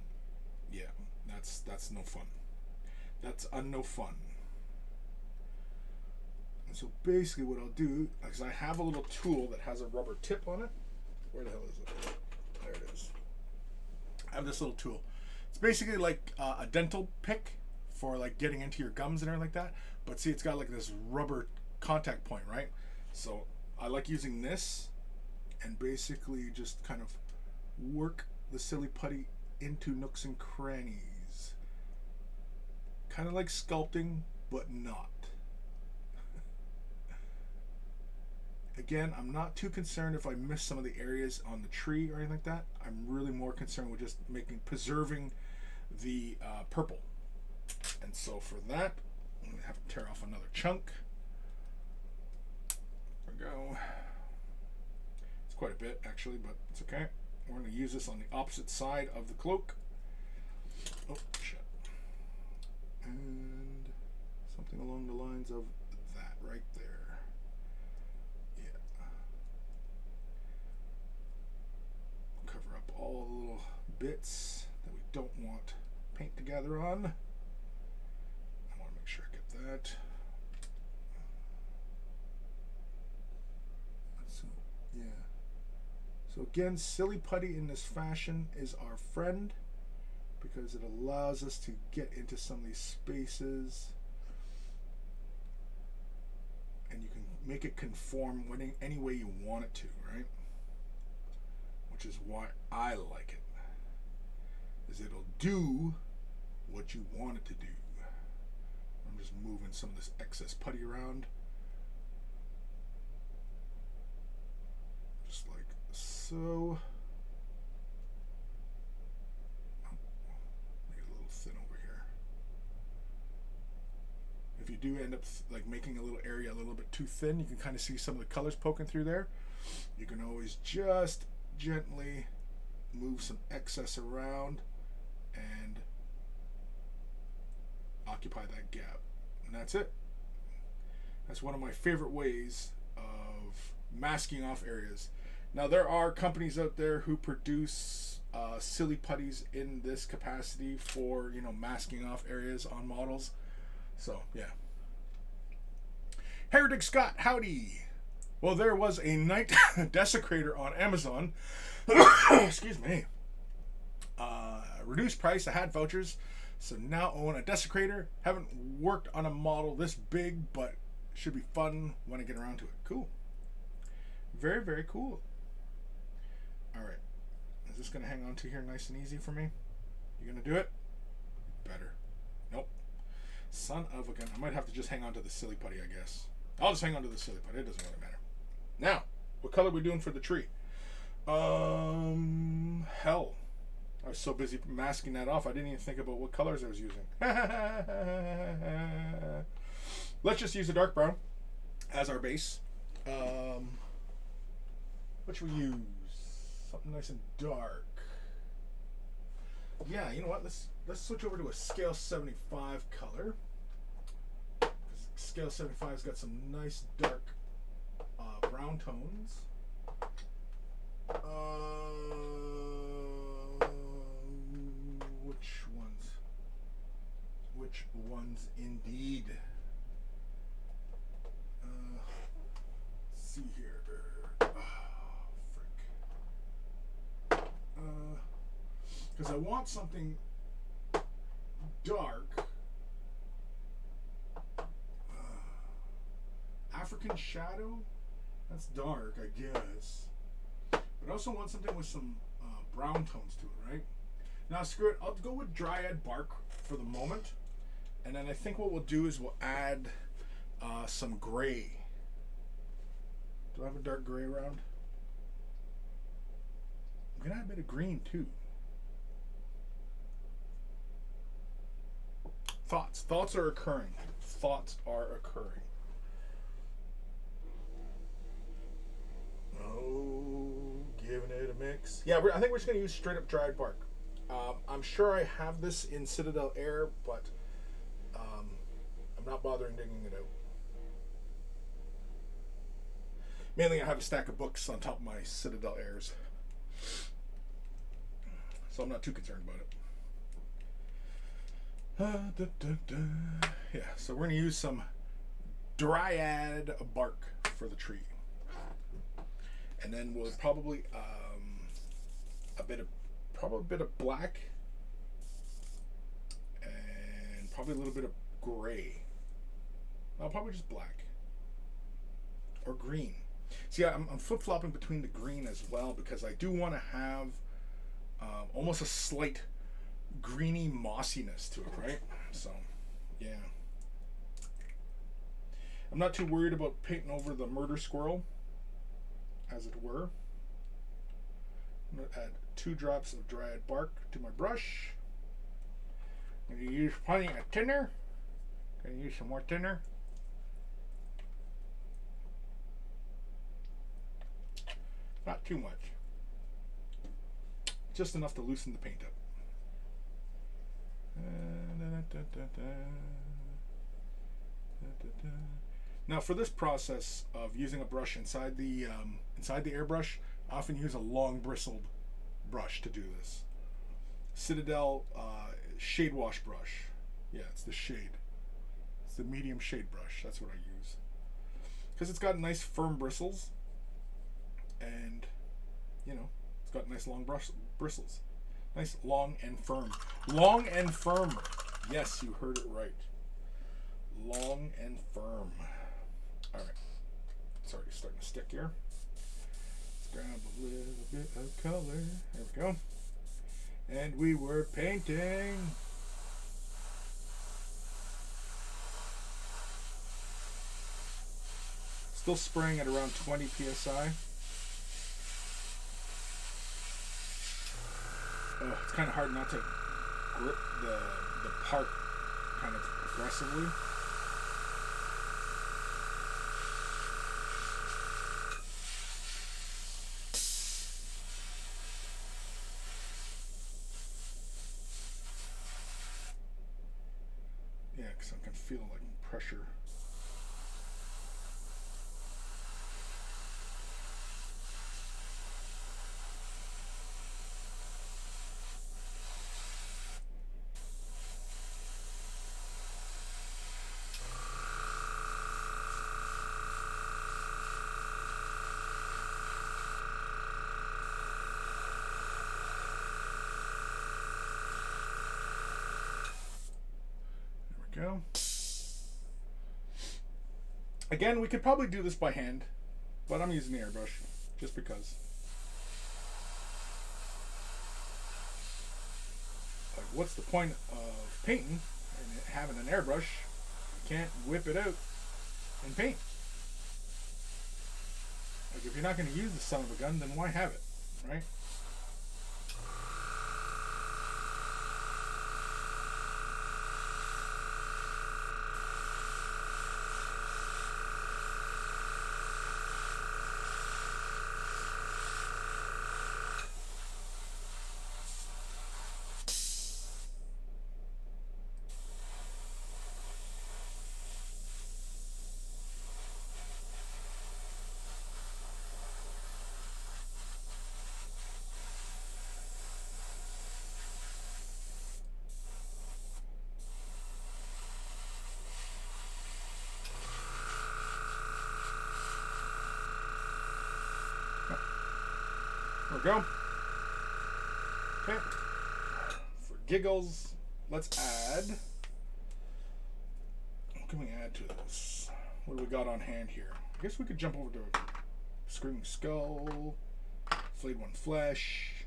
[SPEAKER 1] yeah, that's no fun. That's no fun. And so basically what I'll do is I have a little tool that has a rubber tip on it. Where the hell is it? There it is. I have this little tool. It's basically like a dental pick for like getting into your gums and everything like that. But see, it's got like this rubber contact point, right? So I like using this and basically just kind of work the silly putty into nooks and crannies. Kind of like sculpting, but not. Again, I'm not too concerned if I miss some of the areas on the tree or anything like that. I'm really more concerned with just preserving the purple. And so for that, I'm going to have to tear off another chunk. There we go. It's quite a bit actually, but it's okay. We're going to use this on the opposite side of the cloak. Oh, shit. And something along the lines of that right there. Yeah. Cover up all the little bits that we don't want paint to gather on. I want to make sure I get that. So, yeah. So again, silly putty in this fashion is our friend because it allows us to get into some of these spaces and you can make it conform any way you want it to, right? Which is why I like it, is it'll do what you want it to do. I'm just moving some of this excess putty around. Just like so. Make it a little thin over here. If you do end up like making a little area a little bit too thin, you can kind of see some of the colors poking through there. You can always just gently move some excess around and occupy that gap. And that's it. That's one of my favorite ways of masking off areas. Now there are companies out there who produce silly putties in this capacity for, you know, masking off areas on models. So yeah. Heretic Scott, howdy. Well, there was a night desecrator on Amazon. Excuse me. Reduced price. I had vouchers, so now own a desecrator. Haven't worked on a model this big, but should be fun when I get around to it. Cool. Very, very cool. All right. Is this going to hang on to here nice and easy for me? You going to do it? Better. Nope. Son of a gun. I might have to just hang on to the silly putty, I guess. I'll just hang on to the silly putty. It doesn't really matter. Now, what color are we doing for the tree? Hell. I was so busy masking that off, I didn't even think about what colors I was using. Let's just use a dark brown as our base. What should we use? Something nice and dark. Yeah, you know what? Let's switch over to a scale 75 color. Scale 75's got some nice dark brown tones. Which ones indeed? Let's see here. Frick. Because I want something dark. African Shadow? That's dark, I guess. But I also want something with some brown tones to it, right? Now, screw it. I'll go with Dryad Bark for the moment. And then I think what we'll do is we'll add some gray. Do I have a dark gray around? I'm gonna add a bit of green too. Thoughts are occurring. Thoughts are occurring. Oh, giving it a mix. Yeah, I think we're just gonna use straight up dried bark. I'm sure I have this in Citadel Air, but I'm not bothering digging it out. Mainly, I have a stack of books on top of my Citadel Airs, so I'm not too concerned about it. Yeah, so we're going to use some dryad bark for the tree, and then we'll probably a bit of black, and probably a little bit of gray. No, probably just black or green. See, I'm flip-flopping between the green as well because I do want to have almost a slight greeny mossiness to it, right? So, yeah. I'm not too worried about painting over the murder squirrel, as it were. I'm going to add 2 drops of dryad bark to my brush. I'm going to use plenty of thinner. Going to use some more thinner. Not too much. Just enough to loosen the paint up. Now for this process of using a brush inside the airbrush, I often use a long bristled brush to do this. Citadel shade wash brush. Yeah, it's the shade. It's the medium shade brush. That's what I use. Because it's got nice firm bristles. And, you know, it's got nice long bristles. Nice long and firm. Long and firm. Yes, you heard it right. Long and firm. All right. It's already starting to stick here. Let's grab a little bit of color. There we go. And we were painting. Still spraying at around 20 psi. Oh, it's kind of hard not to grip the part kind of aggressively. Yeah, because I can feel like pressure. Go. Again, we could probably do this by hand, but I'm using the airbrush just because. Like, what's the point of painting and having an airbrush? You can't whip it out and paint. Like, if you're not going to use the son of a gun, then why have it, right? There we go. Okay. For giggles, let's add. What can we add to this? What do we got on hand here? I guess we could jump over to Screaming Skull, Flayed One Flesh.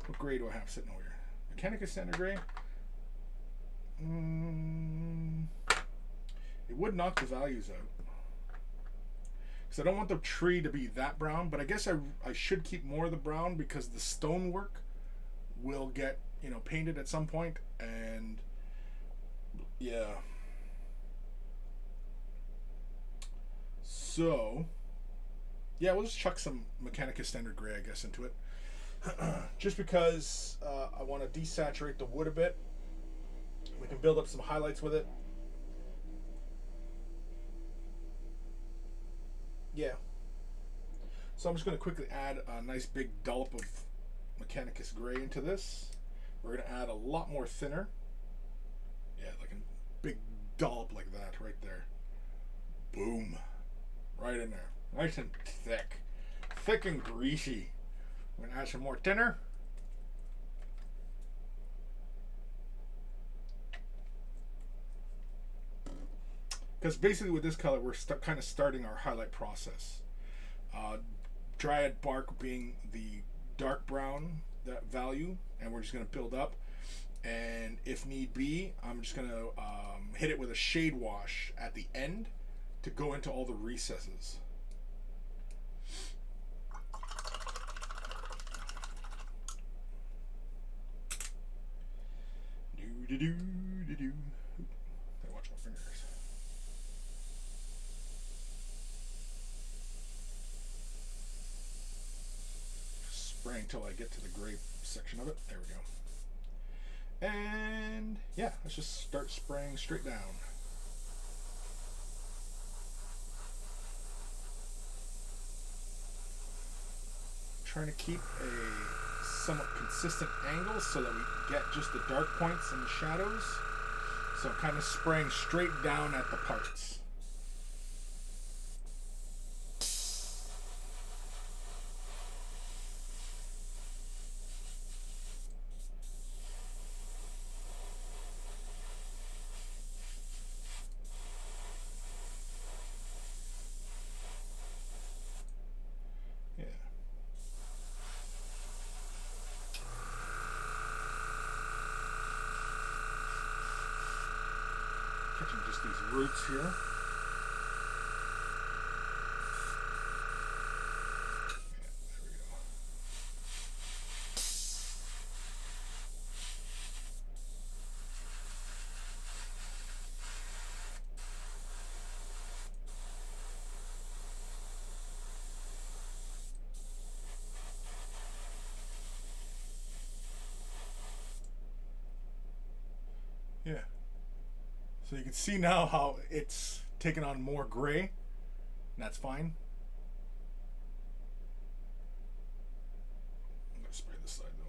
[SPEAKER 1] What gray do I have sitting over here? Mechanica Standard Gray? It would knock the values out. Because I don't want the tree to be that brown, but I guess I should keep more of the brown because the stonework will get, you know, painted at some point, and yeah. So, yeah, we'll just chuck some Mechanicus Standard Gray, I guess, into it. Just because I want to desaturate the wood a bit. We can build up some highlights with it. Yeah. So I'm just going to quickly add a nice big dollop of Mechanicus Gray into this. We're going to add a lot more thinner. Yeah, like a big dollop like that right there. Boom. Right in there. Nice and thick. Thick and greasy. I'm going to add some more thinner. Because basically with this color, we're kind of starting our highlight process. Dryad bark being the dark brown that value, and we're just going to build up. And if need be, I'm just going to hit it with a shade wash at the end to go into all the recesses. Do-do-do-do-do. I watch my fingers. Spray until I get to the gray section of it. There we go. And yeah, let's just start spraying straight down. Trying to keep a somewhat consistent angle so that we get just the dark points and the shadows. So I'm kind of spraying straight down at the parts. Catching just these roots here. Yeah. So you can see now how it's taken on more gray, and that's fine. I'm going to spray this side though.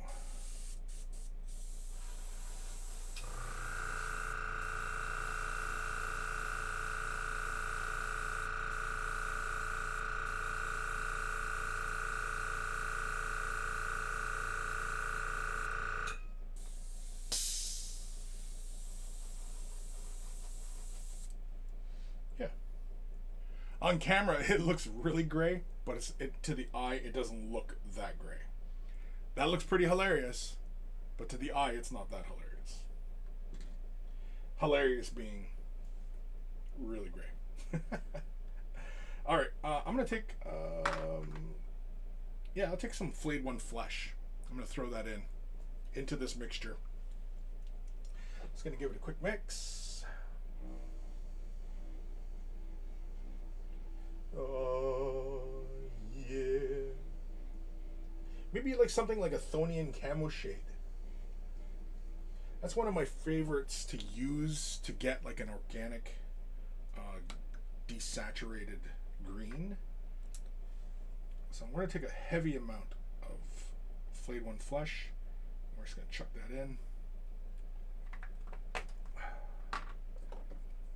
[SPEAKER 1] On camera, it looks really gray, but to the eye, it doesn't look that gray. That looks pretty hilarious, but to the eye, it's not that hilarious. Hilarious being really gray. All right, I'm gonna take, I'll take some flayed one flesh. I'm gonna throw that into this mixture. Just gonna give it a quick mix. Oh, yeah. Maybe like something like a Thonian camo shade. That's one of my favorites to use to get like an organic, desaturated green. So I'm going to take a heavy amount of flayed one flesh. We're just going to chuck that in.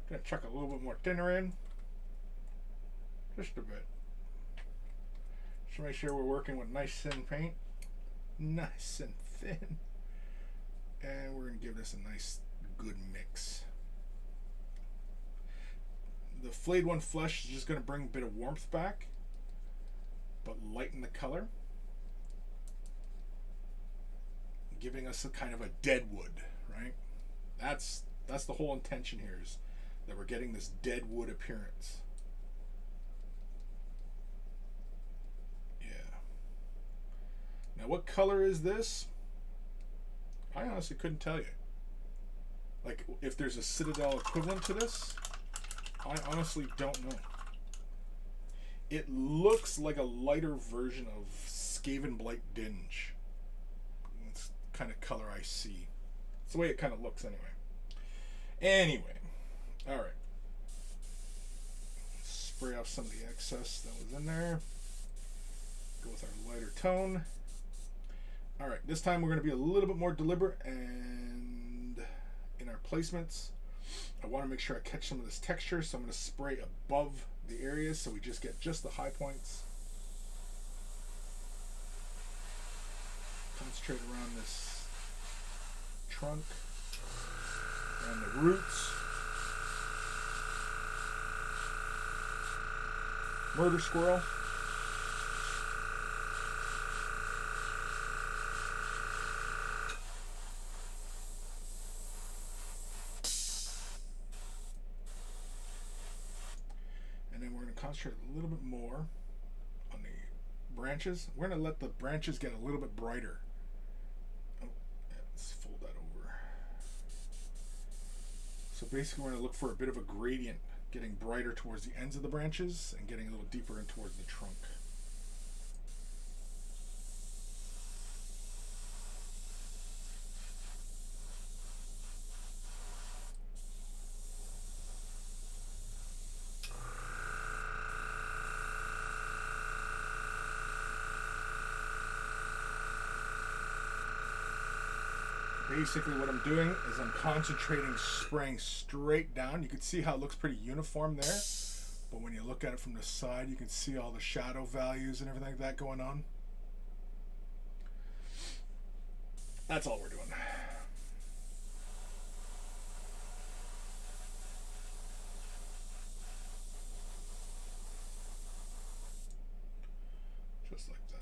[SPEAKER 1] Going to chuck a little bit more thinner in. Just a bit. Just to make sure we're working with nice thin paint. Nice and thin. And we're going to give this a nice good mix. The flayed one flesh is just going to bring a bit of warmth back, but lighten the color, giving us a kind of a dead wood, right? That's the whole intention here, is that we're getting this dead wood appearance. Yeah. Now what color is this? I honestly couldn't tell you. Like, if there's a Citadel equivalent to this, I honestly don't know. It looks like a lighter version of Skaven Blight Dinge. That's the kind of color I see. It's the way it kind of looks anyway. Alright. Spray off some of the excess that was in there. Go with our lighter tone. Alright, this time we're going to be a little bit more deliberate and in our placements. I want to make sure I catch some of this texture, so I'm going to spray above the areas so we just get just the high points. Concentrate around this trunk, around the roots. Murder squirrel. Concentrate a little bit more on the branches. We're going to let the branches get a little bit brighter. Oh, yeah, let's fold that over. So basically we're going to look for a bit of a gradient, getting brighter towards the ends of the branches and getting a little deeper in towards the trunk. Basically what I'm doing is I'm concentrating, spraying straight down. You can see how it looks pretty uniform there, but when you look at it from the side, you can see all the shadow values and everything like that going on. That's all we're doing. Just like that.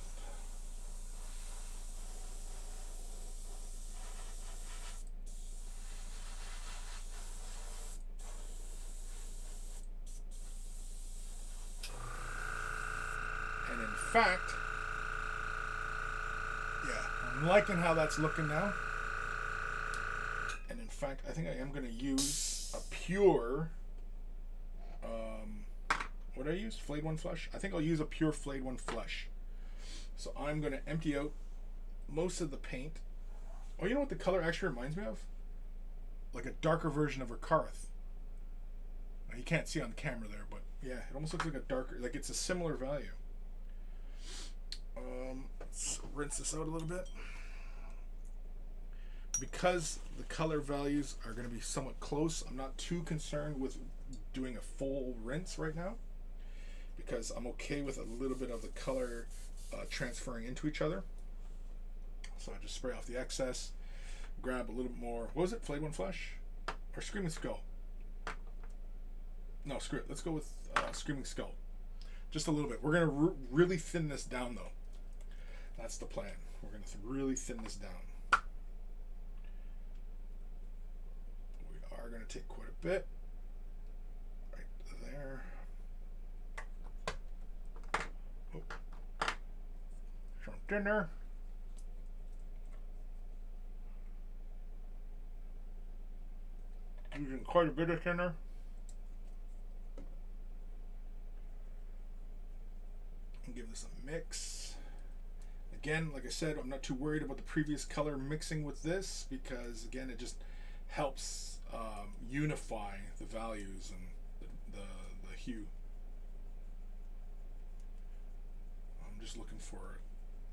[SPEAKER 1] In fact, yeah, I'm liking how that's looking now. And in fact, I think I am going to use a pure, what do I use? Flayed One Flesh? I think I'll use a pure Flayed One Flesh. So I'm going to empty out most of the paint. Oh, you know what the color actually reminds me of? Like a darker version of Karth. Now, you can't see on the camera there, but yeah, it almost looks like a darker, like it's a similar value. Let's rinse this out a little bit. Because the color values are going to be somewhat close, I'm not too concerned with doing a full rinse right now, because I'm okay with a little bit of the color transferring into each other. So I just spray off the excess, grab a little bit more, what was it, Flayed One Flesh? Or Screaming Skull? No, screw it, let's go with Screaming Skull. Just a little bit. We're going to really thin this down though. That's the plan. We're going to really thin this down. We are going to take quite a bit. Right there. Oh. Some thinner. Using quite a bit of thinner. And give this a mix. Again, like I said, I'm not too worried about the previous color mixing with this, because again, it just helps unify the values and the hue. I'm just looking for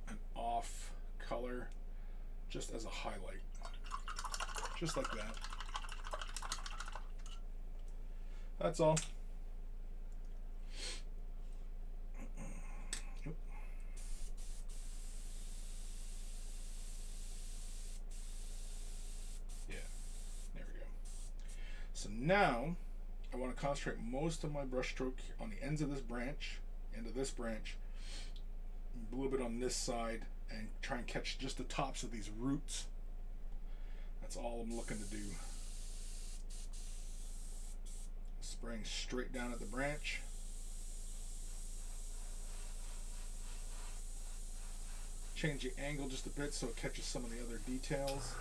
[SPEAKER 1] an off color just as a highlight, just like that. That's all. So now I want to concentrate most of my brush stroke on the ends of this branch, end of this branch, a little bit on this side, and try and catch just the tops of these roots. That's all I'm looking to do. Spraying straight down at the branch. Change the angle just a bit so it catches some of the other details.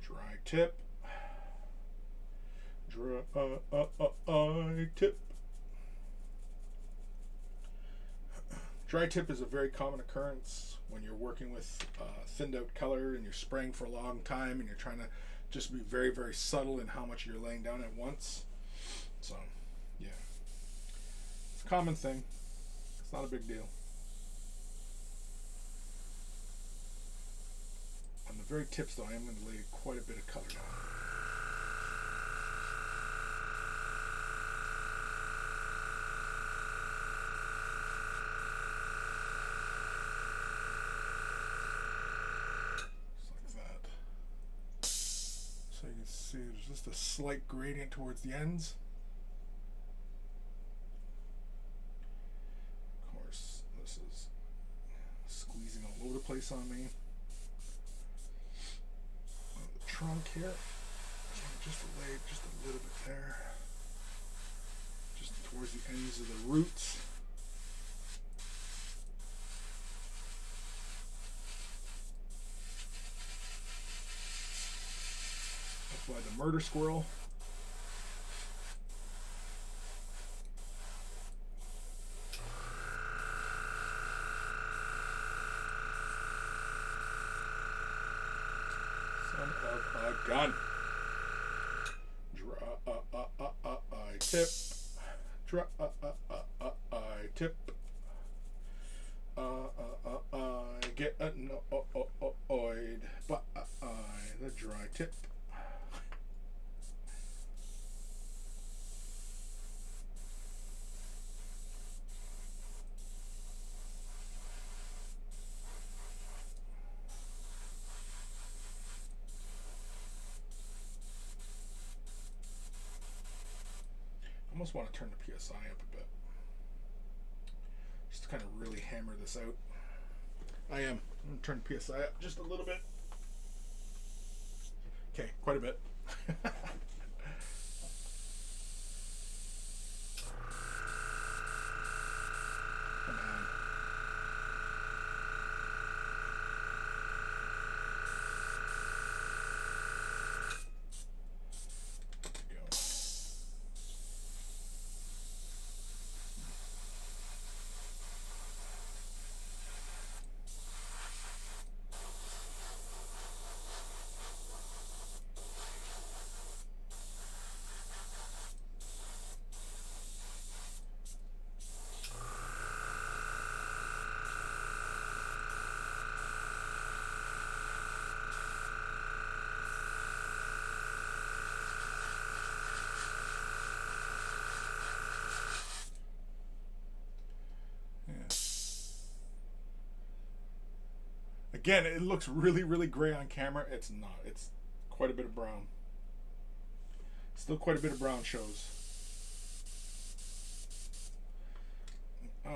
[SPEAKER 1] Dry tip. Dry tip. Dry tip is a very common occurrence when you're working with thinned out color and you're spraying for a long time and you're trying to just be very, very subtle in how much you're laying down at once. So, yeah. It's a common thing. It's not a big deal. On the very tips, though, I am going to lay quite a bit of color down. Just like that. So you can see there's just a slight gradient towards the ends. Of course, this is squeezing all over the place on me. Trunk here, just lay just a little bit there, just towards the ends of the roots. Apply the murder squirrel. Gun. Dry tip. Dry tip. Get annoyed by the dry tip. I almost want to turn the PSI up a bit, just to kind of really hammer this out. I'm going to turn the PSI up just a little bit. Okay, quite a bit. Come on. Again, it looks really, really gray on camera. It's not. It's quite a bit of brown. Still quite a bit of brown shows. I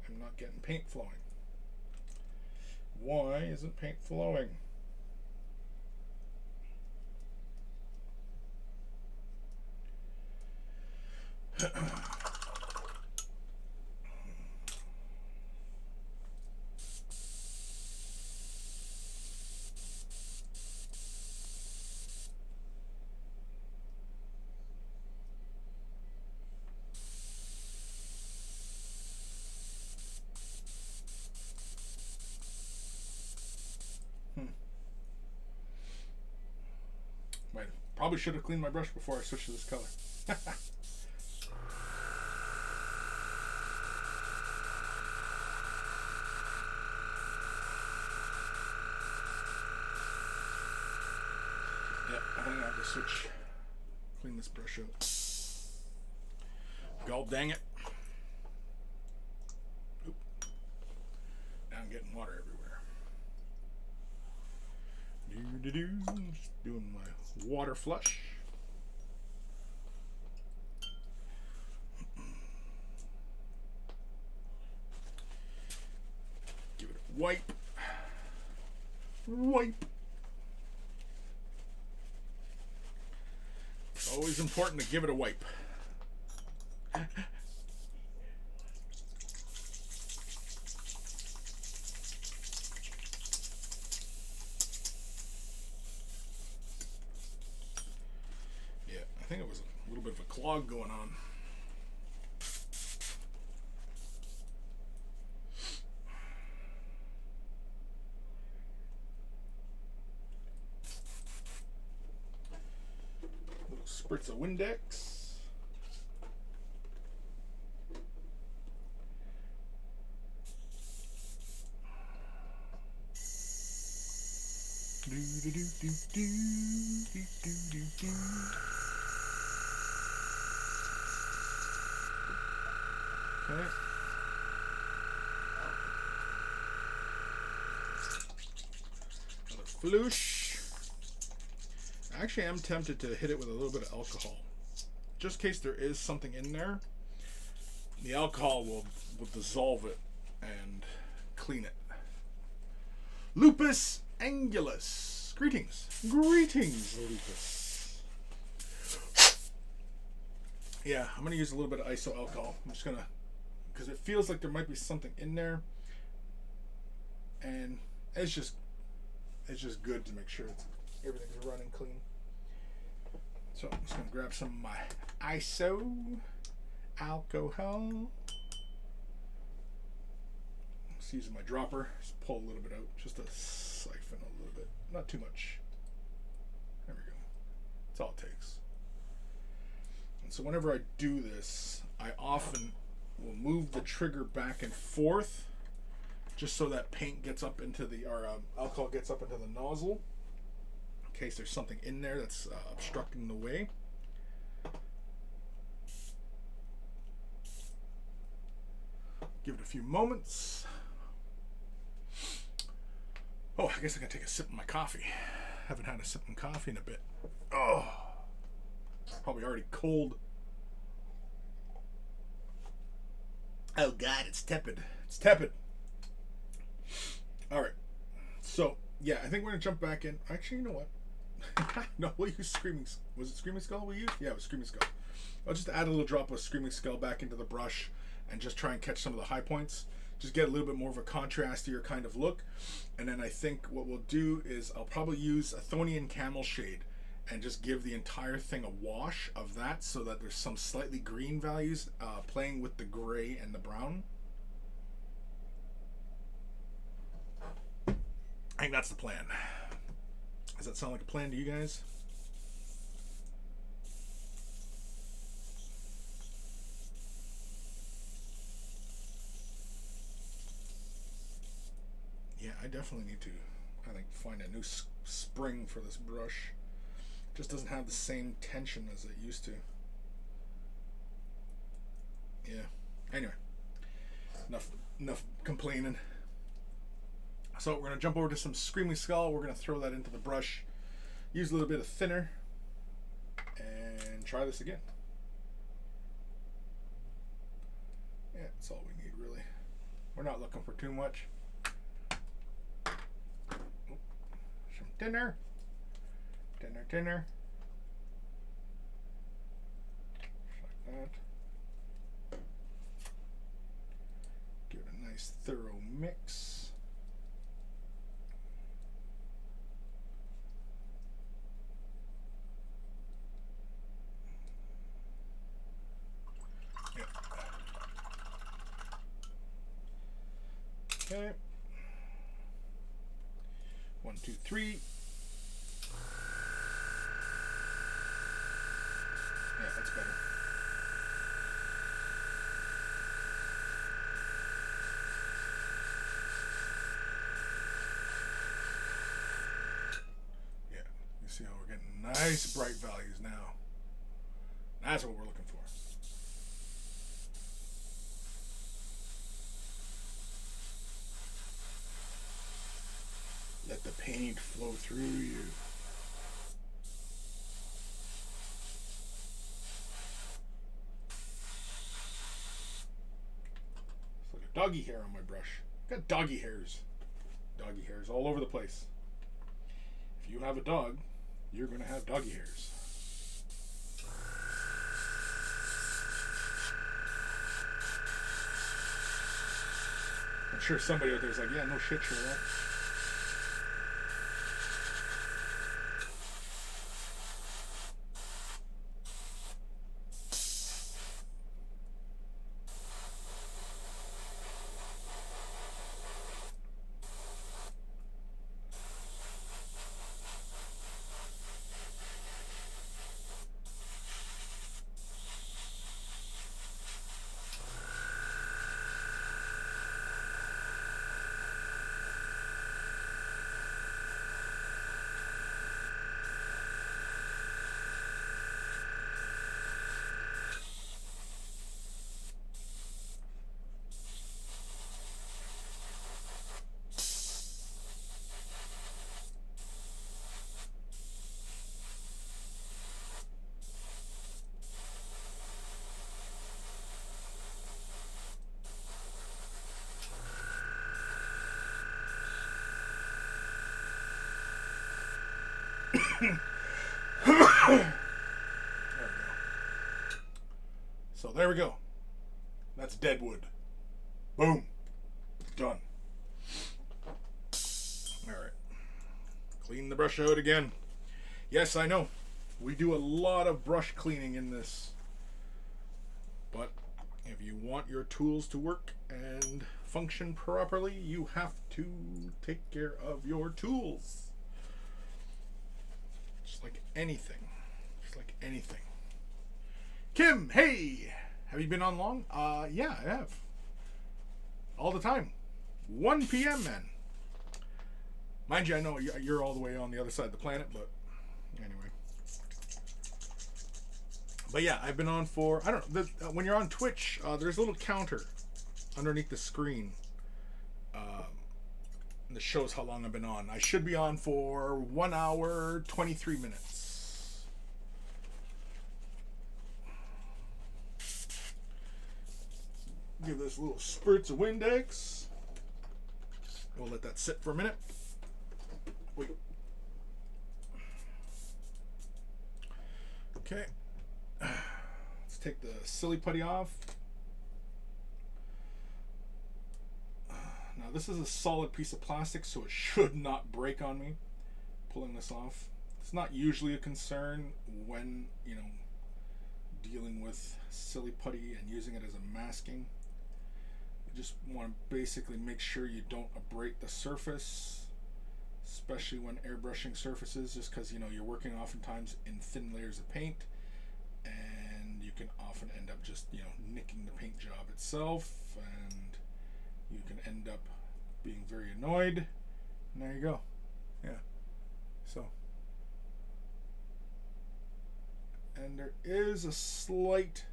[SPEAKER 1] am not getting paint flowing. Why isn't paint flowing? Probably should have cleaned my brush before I switched to this color. switch. Clean this brush out. God dang it. Oop. Now I'm getting water everywhere. Just doing my water flush. Give it a wipe. Wipe. It's always important to give it a wipe. Yeah, I think it was a little bit of a clog going on. Little spritz of Windex. Okay. Another floosh. Actually, I'm tempted to hit it with a little bit of alcohol, just in case there is something in there. The alcohol will dissolve it and clean it. Lupus angulus. Greetings. Greetings, Lupus. Yeah, I'm going to use a little bit of iso alcohol. I'm just going to, because it feels like there might be something in there. And it's just good to make sure everything's running clean. So I'm just going to grab some of my iso alcohol. Just using my dropper, just pull a little bit out, just to siphon a little bit, not too much. There we go. That's all it takes. And so whenever I do this, I often will move the trigger back and forth, just so that paint gets up into the, or alcohol gets up into the nozzle, in case there's something in there that's obstructing the way. Give it a few moments. Oh, I guess I gotta take a sip of my coffee. Haven't had a sip of coffee in a bit. Oh, it's probably already cold. Oh God, it's tepid. It's tepid. All right. So yeah, I think we're gonna jump back in. Actually, you know what? No, we'll use Screaming. Was it Screaming Skull we used? Yeah, it was Screaming Skull. I'll just add a little drop of Screaming Skull back into the brush and just try and catch some of the high points. Just get a little bit more of a contrastier kind of look. And then I think what we'll do is I'll probably use a Athonian Camel Shade and just give the entire thing a wash of that, so that there's some slightly green values playing with the gray and the brown. I think that's the plan. Does that sound like a plan to you guys? Yeah, I definitely need to, I think, find a new spring for this brush. It just doesn't have the same tension as it used to. Yeah. Anyway, enough complaining. So we're going to jump over to some Screaming Skull. We're going to throw that into the brush, use a little bit of thinner, and try this again. Yeah, that's all we need, really. We're not looking for too much. Some thinner. Thinner. Just like that. Give it a nice thorough mix. Okay. 1, 2, 3. Yeah, that's better. Yeah, you see how we're getting nice bright values now. That's what we're looking for. Let the paint flow through you. It's like a doggy hair on my brush. Got doggy hairs. Doggy hairs all over the place. If you have a dog, you're going to have doggy hairs. I'm sure somebody out there's like, yeah, no shit, Sherlock. There we go. So there we go. That's dead wood. Boom. Done. Alright. Clean the brush out again. Yes, I know. We do a lot of brush cleaning in this. But if you want your tools to work and function properly, you have to take care of your tools. Just like anything. Just like anything. Kim, hey! Have you been on long? Yeah, I have. All the time. 1 p.m., man. Mind you, I know you're all the way on the other side of the planet, but anyway. But yeah, I've been on for, I don't know, when you're on Twitch, there's a little counter underneath the screen. That shows how long I've been on. I should be on for 1 hour, 23 minutes. Give this little spurts of Windex. We'll let that sit for a minute. Wait. Okay. Let's take the silly putty off. Now this is a solid piece of plastic, so it should not break on me pulling this off. It's not usually a concern when, you know, dealing with silly putty and using it as a masking. You just want to basically make sure you don't abrade the surface, especially when airbrushing surfaces, just because, you know, you're working oftentimes in thin layers of paint, and you can often end up just, you know, nicking the paint job itself, and you can end up being very annoyed. And there you go. Yeah. So. And there is a slight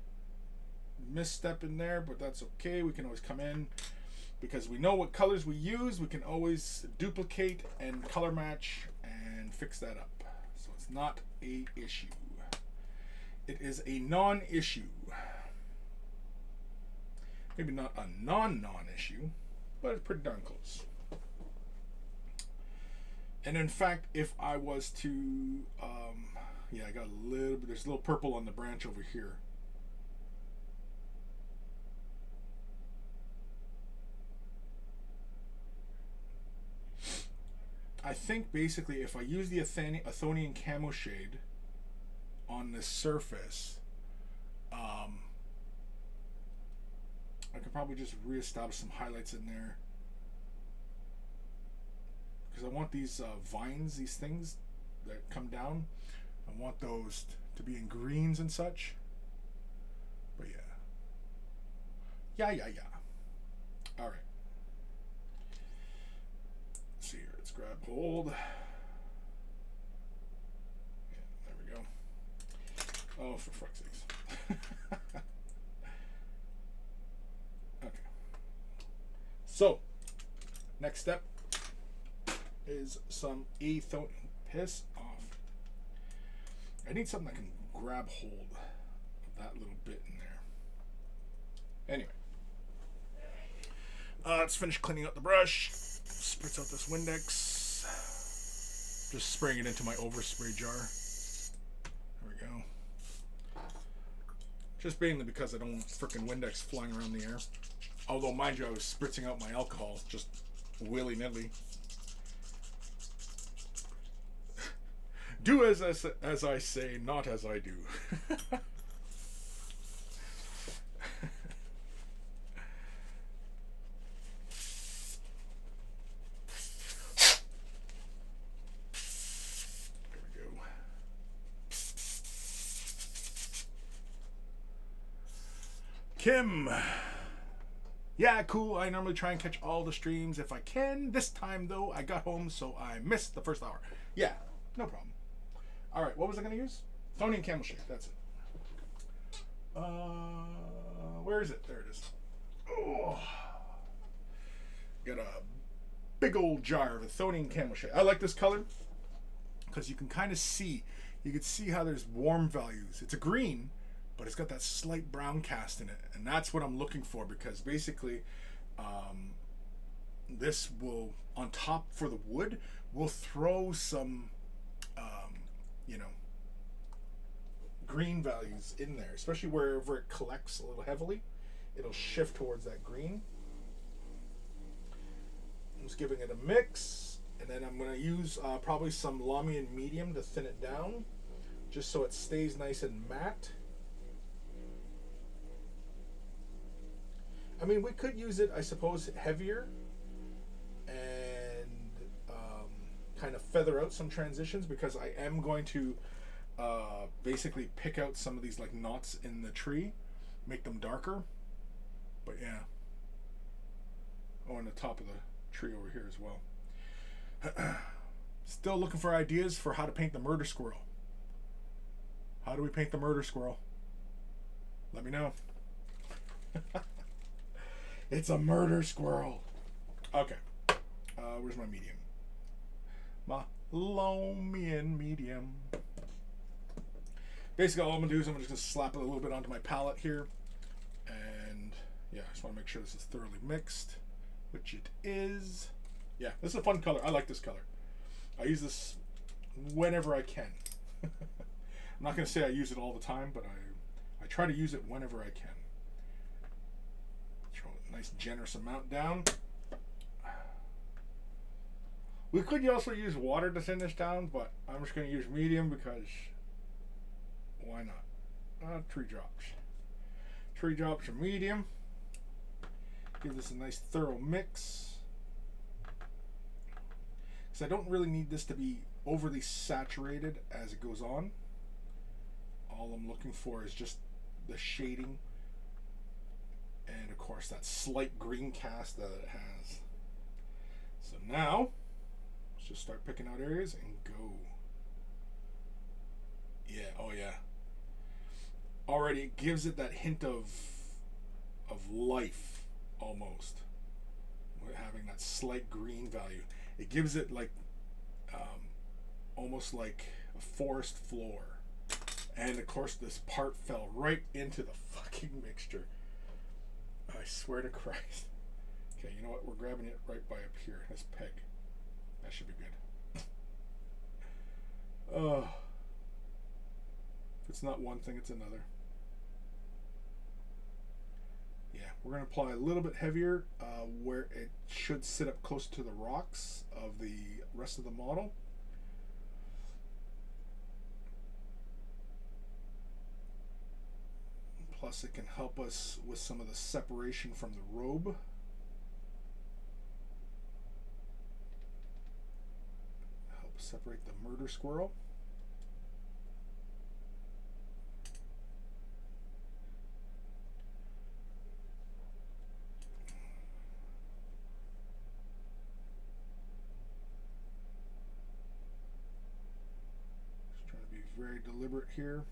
[SPEAKER 1] misstep in there, but that's okay. We can always come in because we know what colors we use. We can always duplicate and color match and fix that up. So it's not a issue. It is a non-issue. Maybe not a non-issue, but it's pretty darn close. And in fact, if I was to, yeah, I got a little bit, there's a little purple on the branch over here. I think basically if I use the Athonian camo shade on this surface, I could probably just reestablish some highlights in there, because I want these vines, these things that come down, I want those to be in greens and such. But yeah. All right. Let's see here. Let's grab hold. Yeah. Oh, for fuck's sakes. Okay. So, next step is some ethone. Piss off. I need something that can grab hold of that little bit in there. Anyway. Let's finish cleaning out the brush. Spritz out this Windex. Just spraying it into my overspray jar. There we go. Just mainly because I don't want frickin' Windex flying around the air. Although, mind you, I was spritzing out my alcohol just willy-nilly. Do as I say, not as I do. There we go. Kim. Yeah, cool. I normally try and catch all the streams if I can. This time, though, I got home, so I missed the first hour. Yeah, no problem. All right, what was I going to use? Thonian Camel Shake, that's it. Where is it? There it is. Oh, got a big old jar of Thonian Camel Shake. I like this color because you can kind of see, you can see how there's warm values. It's a green, but it's got that slight brown cast in it, and that's what I'm looking for because basically, this will, on top for the wood, will throw some. You know, green values in there, especially wherever it collects a little heavily, it'll shift towards that green. I'm just giving it a mix, and then I'm going to use probably some Lamian medium to thin it down, just so it stays nice and matte. I mean, we could use it, I suppose, heavier and kind of feather out some transitions because I am going to basically pick out some of these like knots in the tree, make them darker. But yeah. Oh, and the top of the tree over here as well. Still looking for ideas for how to paint the murder squirrel. How do we paint the murder squirrel? Let me know. It's a murder squirrel. Okay. Where's my medium? My Lamian medium. Basically, all I'm going to do is I'm just going to slap it a little bit onto my palette here. And yeah, I just want to make sure this is thoroughly mixed, which it is. Yeah, this is a fun color. I like this color. I use this whenever I can. I'm not going to say I use it all the time, but I try to use it whenever I can. Throw a nice generous amount down. We could also use water to thin this down, but I'm just going to use medium because why not? 3 drops. 3 drops of medium. Give this a nice thorough mix. Because I don't really need this to be overly saturated as it goes on. All I'm looking for is just the shading and of course that slight green cast that it has. So now let's just start picking out areas and go. Yeah, oh yeah. Already it gives it that hint of life almost. With having that slight green value. It gives it like almost like a forest floor. And of course this part fell right into the fucking mixture. I swear to Christ. Okay, you know what? We're grabbing it right by up here. This peg. That should be good. Oh. If it's not one thing, it's another. Yeah, we're going to apply a little bit heavier where it should sit up close to the rocks of the rest of the model. Plus it can help us with some of the separation from the robe. Help separate the murder squirrel. Just trying to be very deliberate here.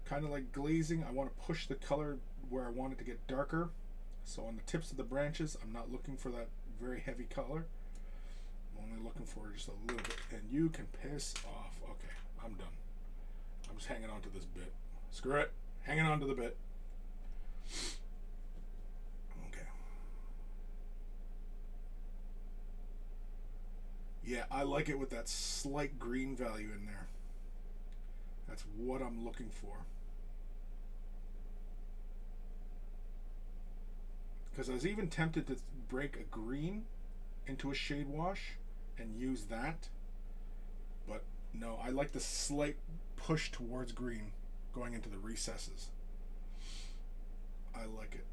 [SPEAKER 1] kind of like glazing. I want to push the color where I want it to get darker. So on the tips of the branches, I'm not looking for that very heavy color. I'm only looking for just a little bit. And you can piss off. Okay, I'm done. I'm just hanging on to this bit. Screw it. Hanging on to the bit. Okay. Yeah, I like it with that slight green value in there. That's what I'm looking for. Because I was even tempted to break a green into a shade wash and use that. But no, I like the slight push towards green going into the recesses. I like it.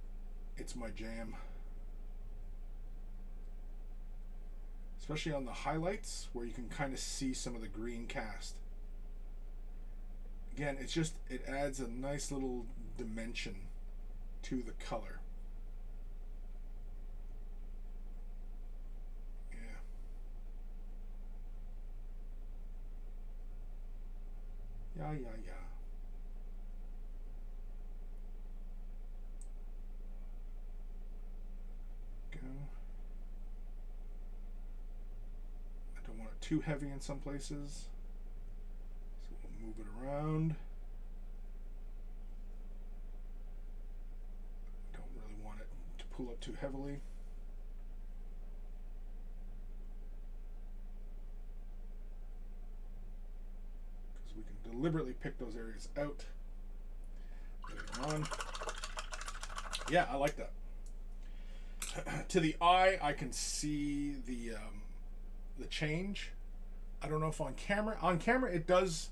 [SPEAKER 1] It's my jam. Especially on the highlights where you can kind of see some of the green cast. Again, it's just, it adds a nice little dimension to the color. Yeah. Yeah. Go. I don't want it too heavy in some places. So we'll move it around. Don't really want it to pull up too heavily. Because we can deliberately pick those areas out. Later on. Yeah, I like that. To the eye, I can see the change. I don't know if on camera. On camera, it does.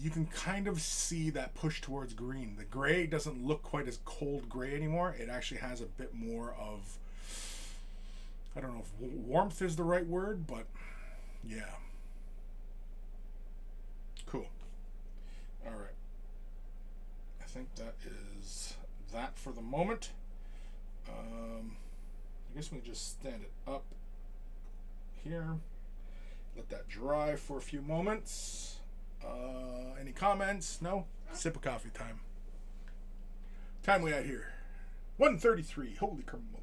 [SPEAKER 1] You can kind of see that push towards green. The gray doesn't look quite as cold gray anymore. It actually has a bit more of, I don't know if warmth is the right word, but yeah. Cool. All right. I think that is that for the moment. I guess we can just stand it up here. Let that dry for a few moments. Any comments? No? Sip of coffee time. Time we at here? 1:33. Holy carbon.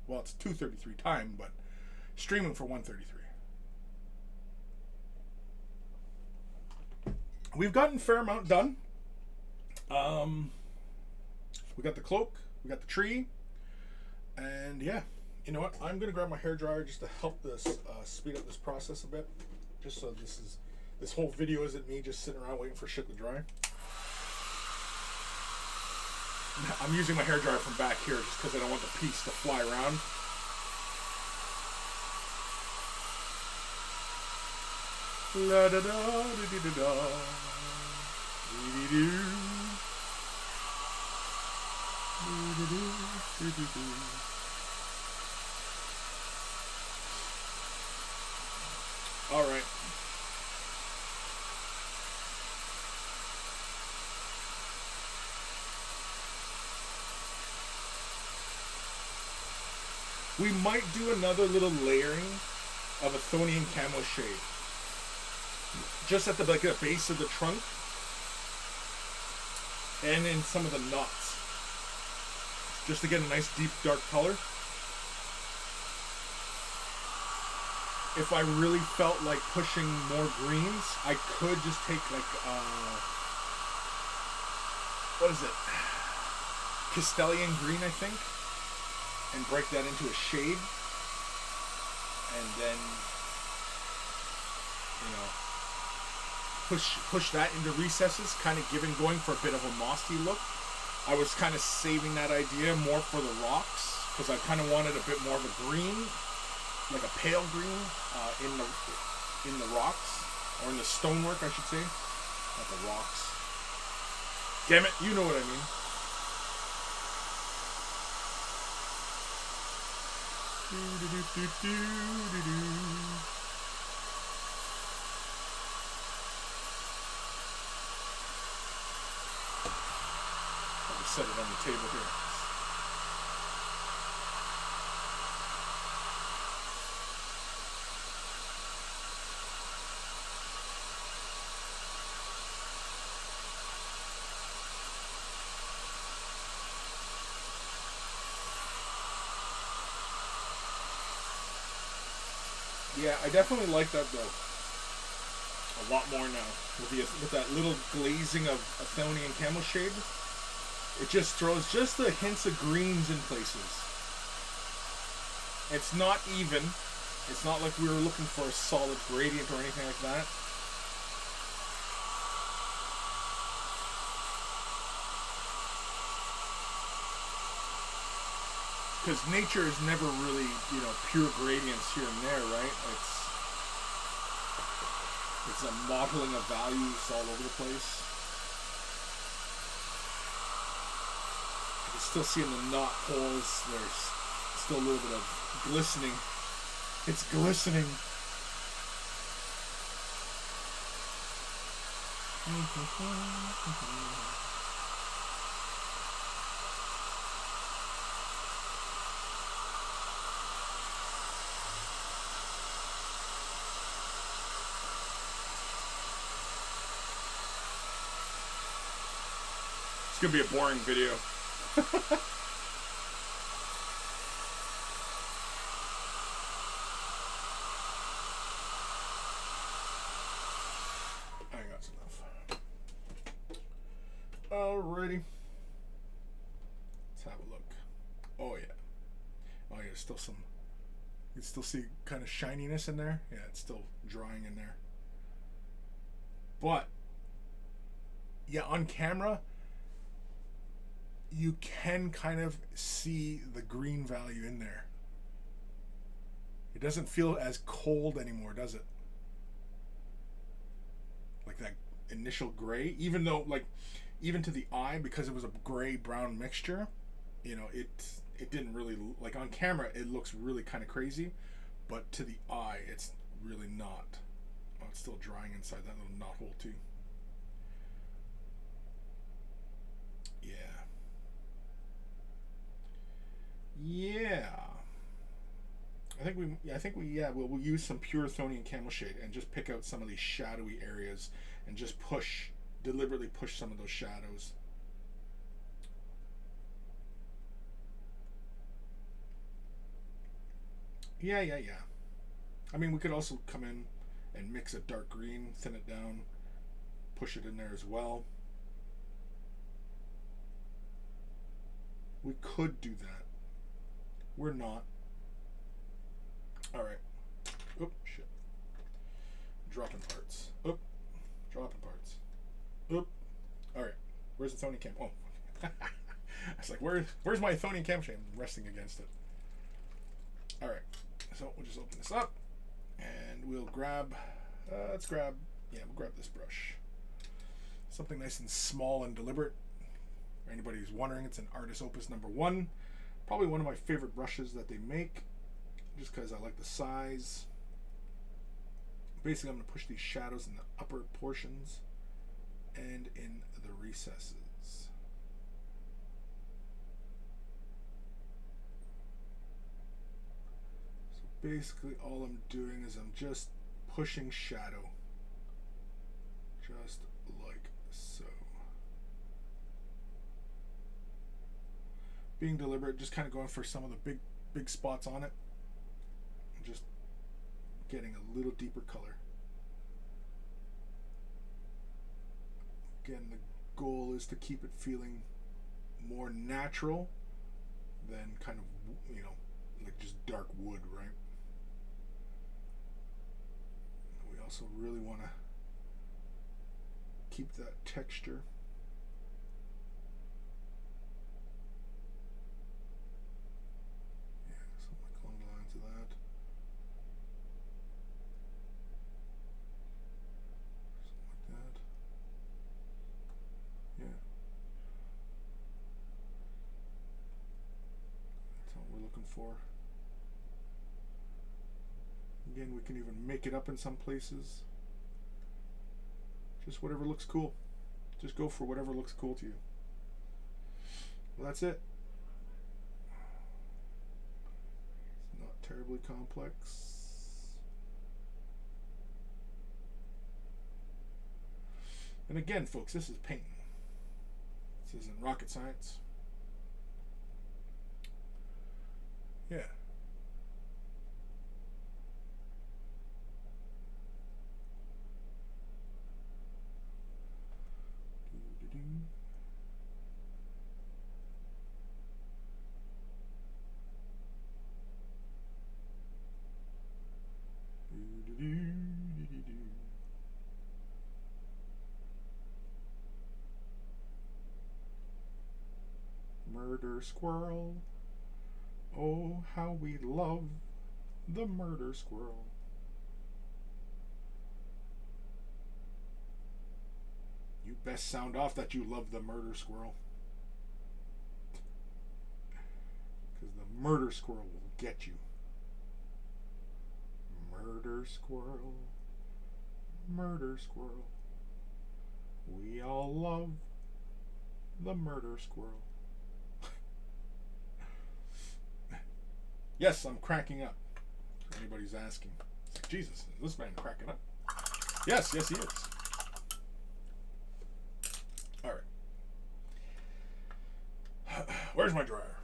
[SPEAKER 1] Well, it's 2:33 time, but streaming for 1:33. We've gotten a fair amount done. We got the cloak, we got the tree, and yeah, you know what? I'm gonna grab my hairdryer just to help this speed up this process a bit. Just so this whole video isn't me just sitting around waiting for shit to dry. I'm using my hairdryer from back here just because I don't want the piece to fly around. La da da da da da da. All right. We might do another little layering of a Athonian camo shade. Just at the base of the trunk and in some of the knots. Just to get a nice deep dark color. If I really felt like pushing more greens, I could just take like what is it? Castellian green, I think, and break that into a shade, and then push that into recesses, kind of going for a bit of a mossy look. I was kind of saving that idea more for the rocks because I kind of wanted a bit more of a green, like a pale green, in the rocks, or in the stonework, I should say, not the rocks. Damn it, you know what I mean. Set it on the table here. Yeah, I definitely like that though. A lot more now with that little glazing of Athonian camel shade. It just throws just the hints of greens in places. It's not even. It's not like we were looking for a solid gradient or anything like that. Because nature is never really, you know, pure gradients here and there, right? It's a modeling of values all over the place. You can still see in the knot holes, there's still a little bit of glistening. It's glistening. It's gonna be a boring video. I got enough. Alrighty. Let's have a look. Oh yeah. Oh yeah, still some. You can still see kind of shininess in there. Yeah, it's still drying in there. But yeah, on camera, you can kind of see the green value in there. It doesn't feel as cold anymore, does it? Like that initial gray, even though, like, even to the eye, because it was a gray-brown mixture, you know, it didn't really, like, on camera, it looks really kind of crazy, but to the eye, it's really not. Oh, it's still drying inside that little knot hole, too. Yeah. We'll use some pure Athonian camel shade and just pick out some of these shadowy areas and just deliberately push some of those shadows. Yeah. I mean, we could also come in and mix a dark green, thin it down, push it in there as well. We could do that. We're not. Alright. Oop, shit. Dropping parts. Oop. Dropping parts. Oop. Alright. Where's the Athonian cam? Oh. I was like, where's my Athonian cam shade? I'm resting against it. Alright. So we'll just open this up. And we'll grab... we'll grab this brush. Something nice and small and deliberate. For anybody who's wondering, it's an Artist Opus #1. Probably one of my favorite brushes that they make, just because I like the size. Basically, I'm going to push these shadows in the upper portions and in the recesses. So basically, all I'm doing is I'm just pushing shadow, just like so. Being deliberate, just kind of going for some of the big spots on it. And just getting a little deeper color. Again, the goal is to keep it feeling more natural than kind of, you know, like just dark wood, right? We also really want to keep that texture. For. Again, we can even make it up in some places. Just whatever looks cool. Just go for whatever looks cool to you. Well, that's it. It's not terribly complex. And again, folks, this is painting. This isn't rocket science. Yeah. murder squirrel. Oh, how we love the murder squirrel. You best sound off that you love the murder squirrel. Because the murder squirrel will get you. Murder squirrel. Murder squirrel. We all love the murder squirrel. Yes, I'm cracking up. If anybody's asking. It's like, Jesus, is this man cracking up? Yes, yes he is. Alright. Where's my dryer?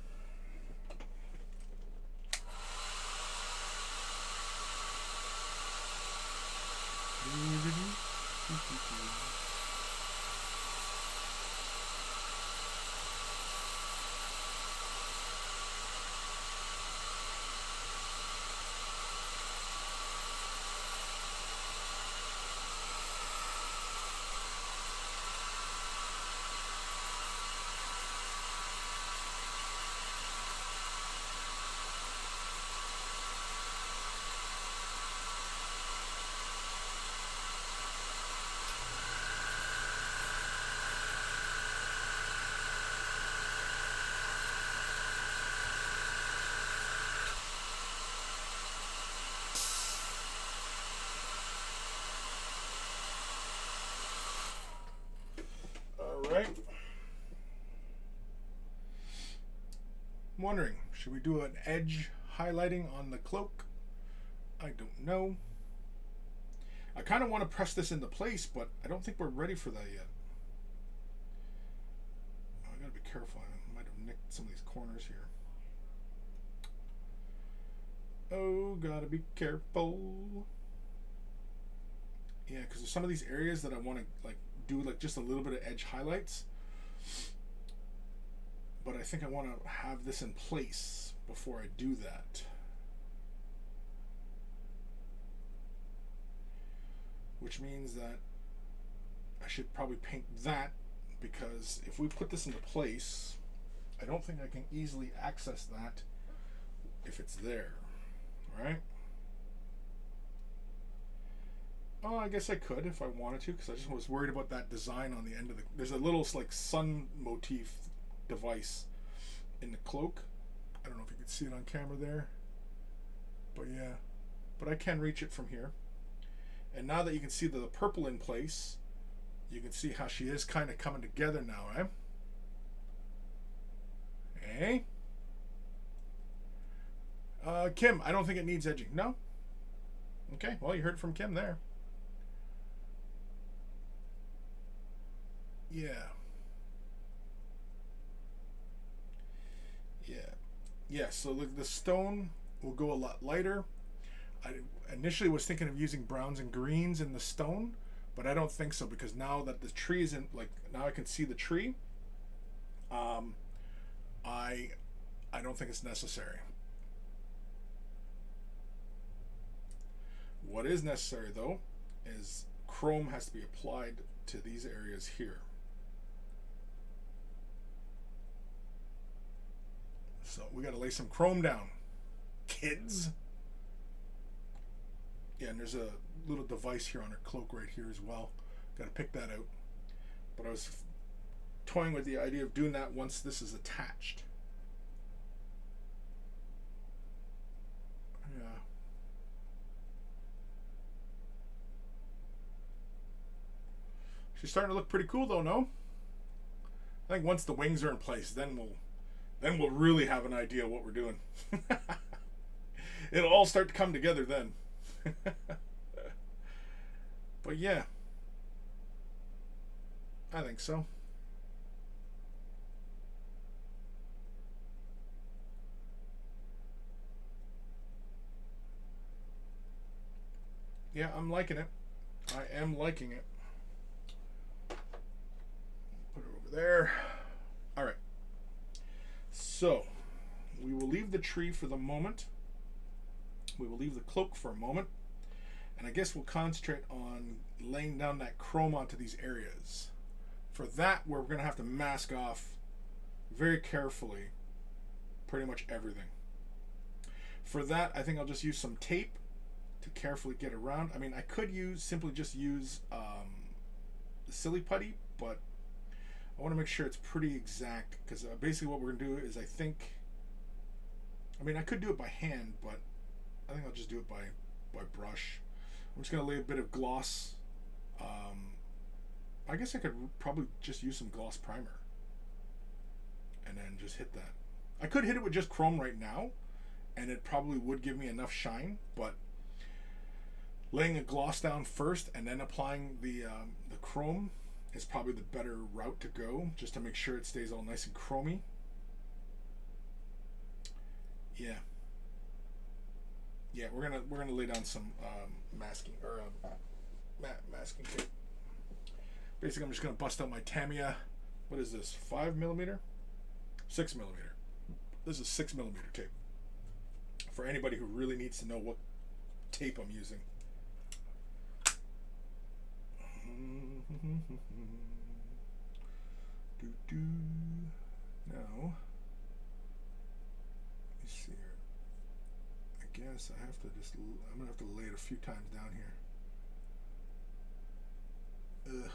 [SPEAKER 1] Alright. I'm wondering, should we do an edge highlighting on the cloak? I don't know. I kind of want to press this into place, but I don't think we're ready for that yet. I gotta be careful. I might have nicked some of these corners here. Oh, gotta be careful. Yeah, because there's some of these areas that I want to like do like just a little bit of edge highlights. But I think I want to have this in place before I do that. Which means that I should probably paint that, because if we put this into place, I don't think I can easily access that if it's there, right? Oh, I guess I could if I wanted to, because I just was worried about that design on the end of the... There's a little like sun motif device in the cloak. I don't know if you can see it on camera there, but yeah, but I can reach it from here. And now that you can see the purple in place, you can see how she is kind of coming together now, right? Hey? Kim, I don't think it needs edging. No? Okay, well, you heard from Kim there. Yeah. Yeah. Yeah, so the stone will go a lot lighter. I initially was thinking of using browns and greens in the stone, but I don't think so, because now that the tree is in, like, now I can see the tree, I don't think it's necessary. What is necessary though is chrome has to be applied to these areas here. So we got to lay some chrome down, kids. Yeah, and there's a little device here on her cloak right here as well. Got to pick that out. But I was toying with the idea of doing that once this is attached. Yeah. She's starting to look pretty cool though, no? I think once the wings are in place, then we'll really have an idea what we're doing. It'll all start to come together then. But yeah, I think so. Yeah, I'm liking it. I am liking it. Put it over there. All right. So we will leave the tree for the moment. We will leave the cloak for a moment. And I guess we'll concentrate on laying down that chrome onto these areas. For that, we're going to have to mask off very carefully pretty much everything. For that, I think I'll just use some tape to carefully get around. I mean, I could simply just use the silly putty, but I want to make sure it's pretty exact, because basically what we're going to do is, I mean, I could do it by hand, but I think I'll just do it by brush. I'm just going to lay a bit of gloss. I guess I could probably just use some gloss primer and then just hit that. I could hit it with just chrome right now, and it probably would give me enough shine, but laying a gloss down first and then applying the chrome is probably the better route to go, just to make sure it stays all nice and chromy. Yeah, we're gonna lay down some masking masking tape. Basically, I'm just gonna bust out my Tamiya. What is this? 5mm, 6mm. This is 6mm tape. For anybody who really needs to know what tape I'm using. Now, let me see here. I guess I have to I'm gonna have to lay it a few times down here. Ugh.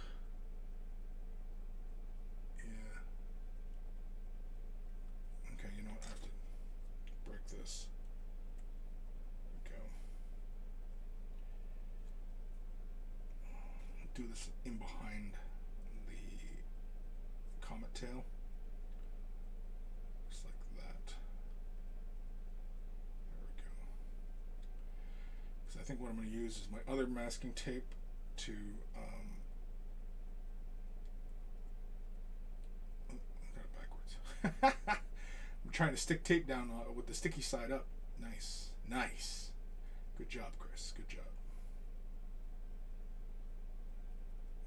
[SPEAKER 1] Yeah. Okay, you know what? I have to break this. There we go. Do this in behind the comet tail. Just like that. There we go. So I think what I'm going to use is my other masking tape to got it backwards. I'm trying to stick tape down with the sticky side up. Nice. Good job, Chris. Good job.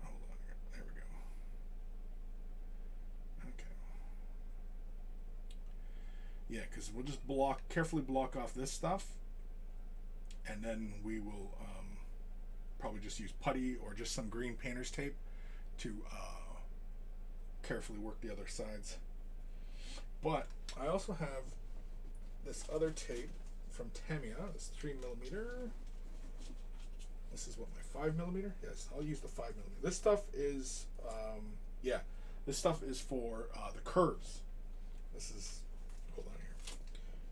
[SPEAKER 1] Hold on here. There we go. Okay. Yeah, because we'll just carefully block off this stuff, and then we will probably just use putty or just some green painter's tape to carefully work the other sides. But I also have this other tape from Tamiya. It's 3mm. This is what, my 5mm? Yes, I'll use the 5mm. This stuff is, this stuff is for the curves. This is, hold on here.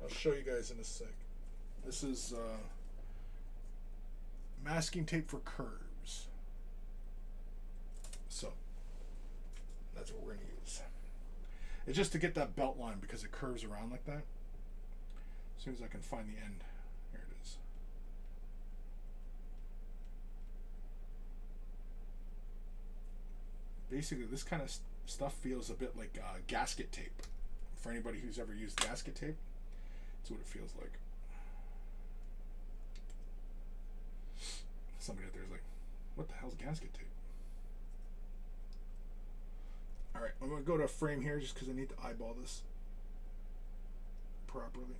[SPEAKER 1] I'll show you guys in a sec. This is masking tape for curves. So, that's what we're going to use. It's just to get that belt line because it curves around like that. As soon as I can find the end. Here it is. Basically, this kind of stuff feels a bit like gasket tape. For anybody who's ever used gasket tape, that's what it feels like. Somebody out there is like, what the hell's gasket tape? Alright, I'm going to go to a frame here just because I need to eyeball this properly.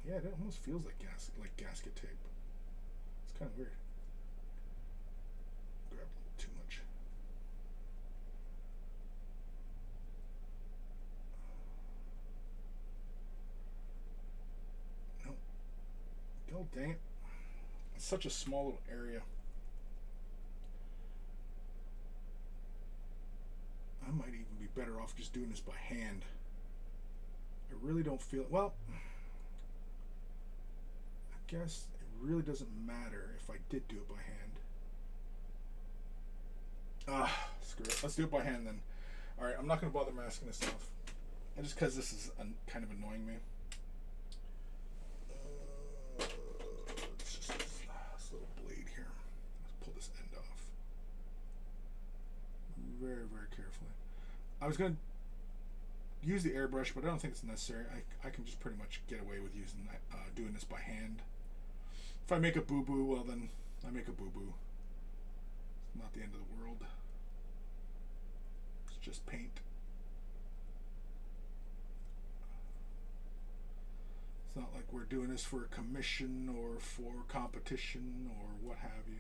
[SPEAKER 1] Yeah, it almost feels like gasket tape. It's kind of weird. Grab a little too much. No. God dang it. It's such a small little area. I might even be better off just doing this by hand. I really don't feel it. Well, I guess it really doesn't matter if I did do it by hand. Screw it. Let's do it by hand then. Alright, I'm not going to bother masking this off. And just because this is kind of annoying me. It's just this little blade here. Let's pull this end off. Very, very carefully. I was going to use the airbrush, but I don't think it's necessary. I can just pretty much get away with using that, doing this by hand. If I make a boo-boo, well then I make a boo-boo. It's not the end of the world. just paint. It's not like we're doing this for a commission or for competition or what have you.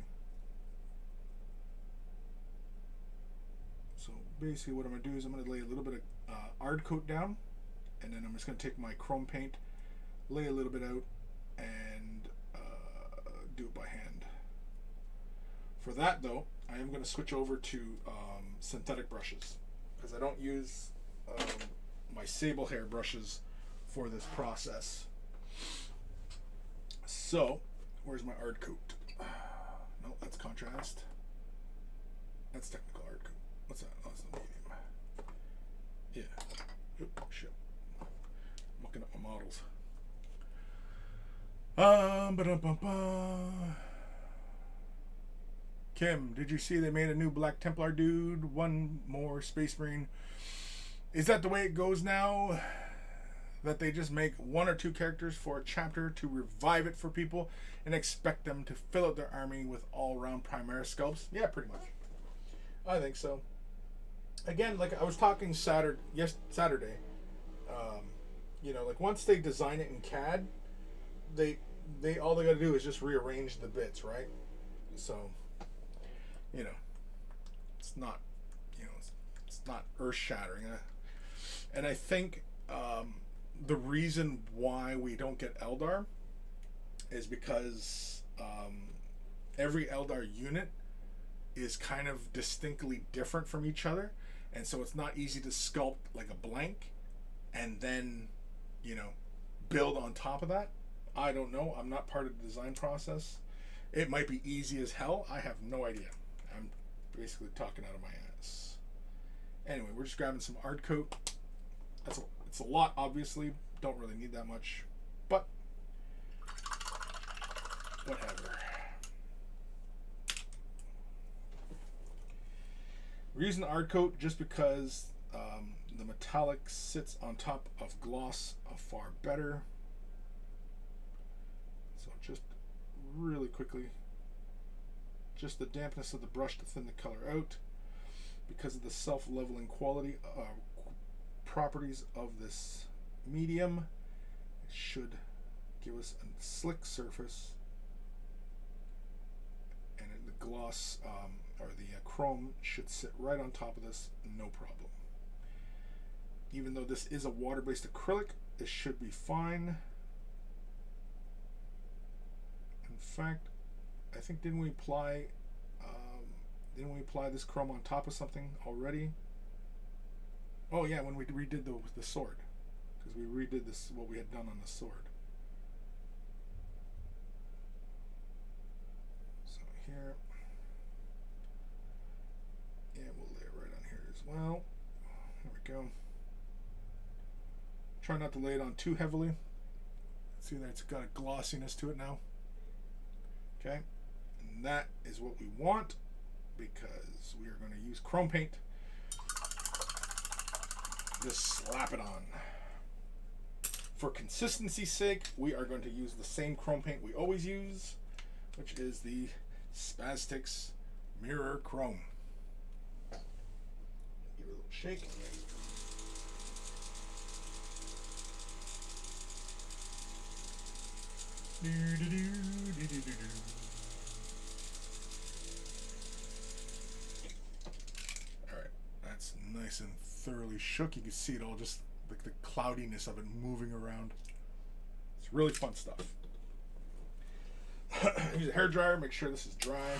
[SPEAKER 1] So basically what I'm going to do is I'm going to lay a little bit of ard coat down, and then I'm just going to take my chrome paint, lay a little bit out, and do it by hand. For that though, I am going to switch over to synthetic brushes, because I don't use my sable hair brushes for this process. So, where's my ard coat? No, that's contrast. That's technical ard coat. What's that? Oh, that's the medium. Yeah. Oop, shit. I'm looking at my models. Kim, did you see they made a new Black Templar dude? One more Space Marine. Is that the way it goes now? That they just make 1 or 2 characters for a chapter to revive it for people and expect them to fill out their army with all-round Primaris sculpts? Yeah, pretty much. I think so. Again, like I was talking Saturday. You know, like once they design it in CAD, they all they got to do is just rearrange the bits, right? So, you know, it's not, you know, it's not earth-shattering. And I think the reason why we don't get Eldar is because every Eldar unit is kind of distinctly different from each other, and so it's not easy to sculpt like a blank and then, you know, build on top of that. I don't know. I'm not part of the design process. It might be easy as hell. I have no idea. I'm basically talking out of my ass. Anyway, we're just grabbing some ard coat. It's a lot, obviously. Don't really need that much, but whatever. We're using ard coat just because the metallic sits on top of gloss far better. So just really quickly, just the dampness of the brush to thin the color out, because of the self-leveling quality properties of this medium. It should give us a slick surface, and the gloss or the chrome should sit right on top of this, no problem. Even though this is a water-based acrylic, this should be fine. In fact, I think didn't we apply this chrome on top of something already? Oh yeah, when we redid the sword, because we redid this what we had done on the sword. So here, yeah, we'll lay it right on here as well. There we go. Try not to lay it on too heavily. See that it's got a glossiness to it now. Okay, and that is what we want, because we are going to use chrome paint. Just slap it on. For consistency's sake, we are going to use the same chrome paint we always use, which is the Spastics Mirror Chrome. Give it a little shake. Alright, that's nice and thoroughly shook. You can see it all, just like the cloudiness of it moving around. It's really fun stuff. Use a hair dryer, make sure this is dry.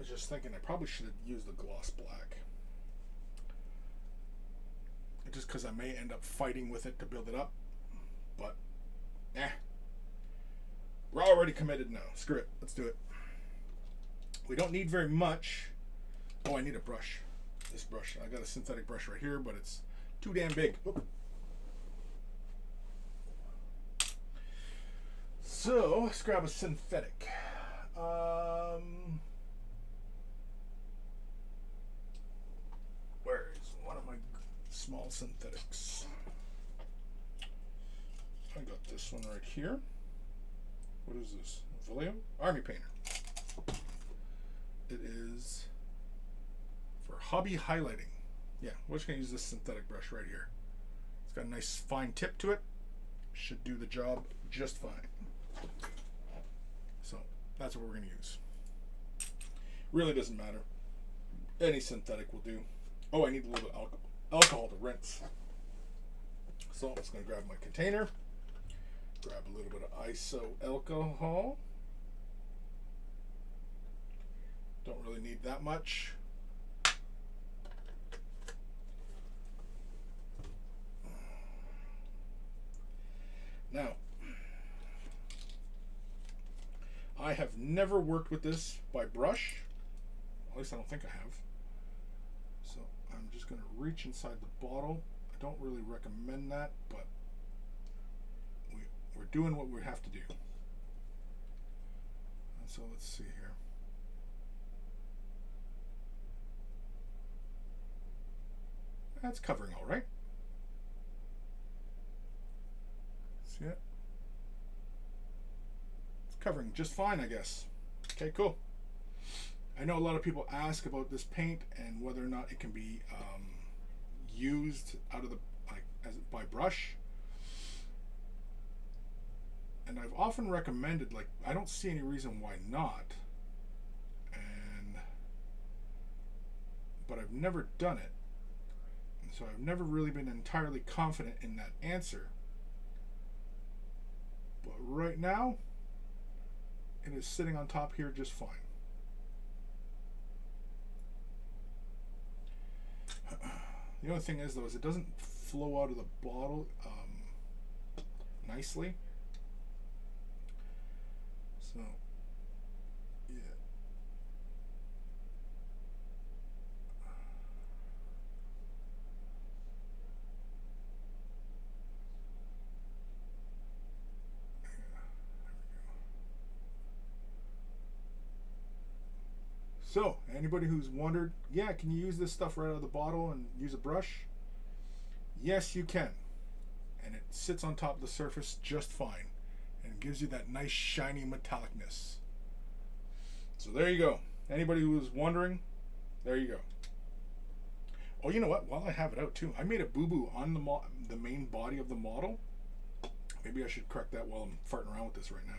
[SPEAKER 1] Just thinking I probably should have used the gloss black. just because I may end up fighting with it to build it up. But, we're already committed now. Screw it. Let's do it. We don't need very much. Oh, I need a brush. This brush. I got a synthetic brush right here, but it's too damn big. Oop. So, let's grab a synthetic. Where is one of my small synthetics? I got this one right here. What is this? Volio? Army Painter. It is for hobby highlighting. Yeah, we're just going to use this synthetic brush right here. It's got a nice fine tip to it. Should do the job just fine. So that's what we're going to use. Really doesn't matter. Any synthetic will do. Oh, I need a little bit of alcohol to rinse. So I'm just going to grab my container. Grab a little bit of iso alcohol. Don't really need that much. Now, I have never worked with this by brush. At least I don't think I have. So I'm just going to reach inside the bottle. I don't really recommend that, but we're doing what we have to do. And so let's see here. That's covering all right. See it? It's covering just fine, I guess. Okay, cool. I know a lot of people ask about this paint and whether or not it can be used out of the by brush. And I've often recommended, like, I don't see any reason why not. But I've never done it. And so I've never really been entirely confident in that answer. But right now, it is sitting on top here just fine. The only thing is, though, is it doesn't flow out of the bottle nicely. So, yeah. So, anybody who's wondered, yeah, can you use this stuff right out of the bottle and use a brush? Yes, you can. And it sits on top of the surface just fine. And it gives you that nice shiny metallicness. So there you go. Anybody who was wondering, there you go. Oh, you know what? While I have it out too, I made a boo-boo on the main body of the model. Maybe I should correct that while I'm farting around with this right now.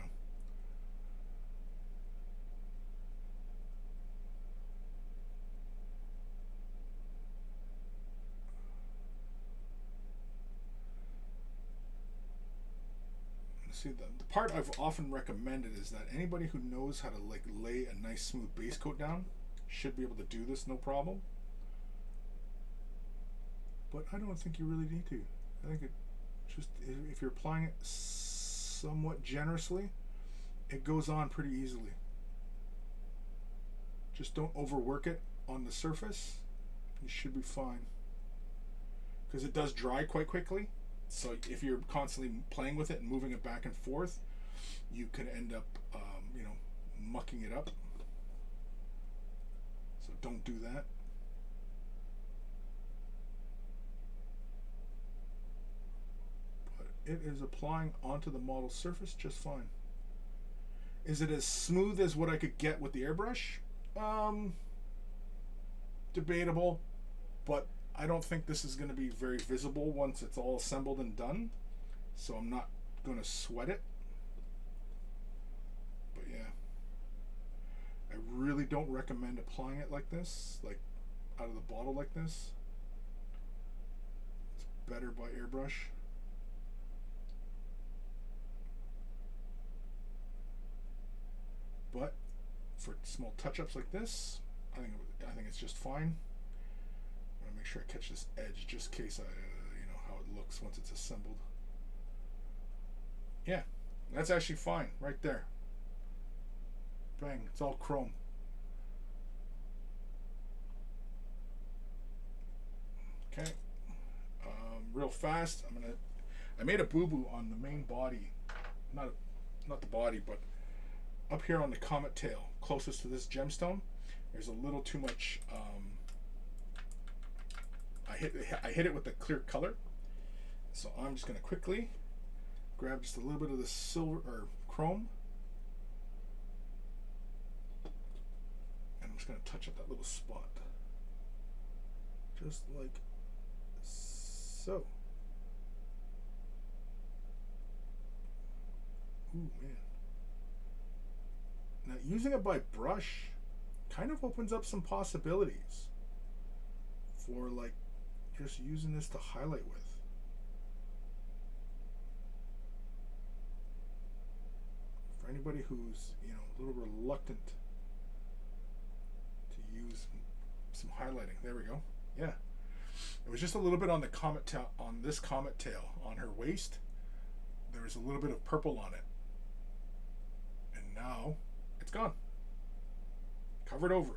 [SPEAKER 1] See, the part I've often recommended is that anybody who knows how to like lay a nice smooth base coat down should be able to do this no problem. But I don't think you really need to. I think it just, if you're applying it somewhat generously, it goes on pretty easily. Just don't overwork it on the surface. You should be fine. Because it does dry quite quickly. So if you're constantly playing with it and moving it back and forth, you could end up, you know, mucking it up. So don't do that. But it is applying onto the model surface just fine. Is it as smooth as what I could get with the airbrush? Debatable, but I don't think this is going to be very visible once it's all assembled and done, so I'm not going to sweat it. But yeah, I really don't recommend applying it like this, like out of the bottle like this. It's better by airbrush. But for small touch-ups like this, I think it's just fine. Make sure I catch this edge just in case I looks once it's assembled. Yeah, that's actually fine right there. Bang, it's all chrome. Okay, real fast. I made a boo-boo on the main body, not the body, but up here on the comet tail, closest to this gemstone. There's a little too much. I hit it with the clear color, so I'm just gonna quickly grab just a little bit of the silver or chrome, and I'm just gonna touch up that little spot, just like so. Ooh, man. Now, using it by brush kind of opens up some possibilities for like just using this to highlight with. For anybody who's, you know, a little reluctant to use some highlighting. There we go. Yeah. It was just a little bit on the comet tail, on this comet tail on her waist. There was a little bit of purple on it. And now it's gone. Covered over.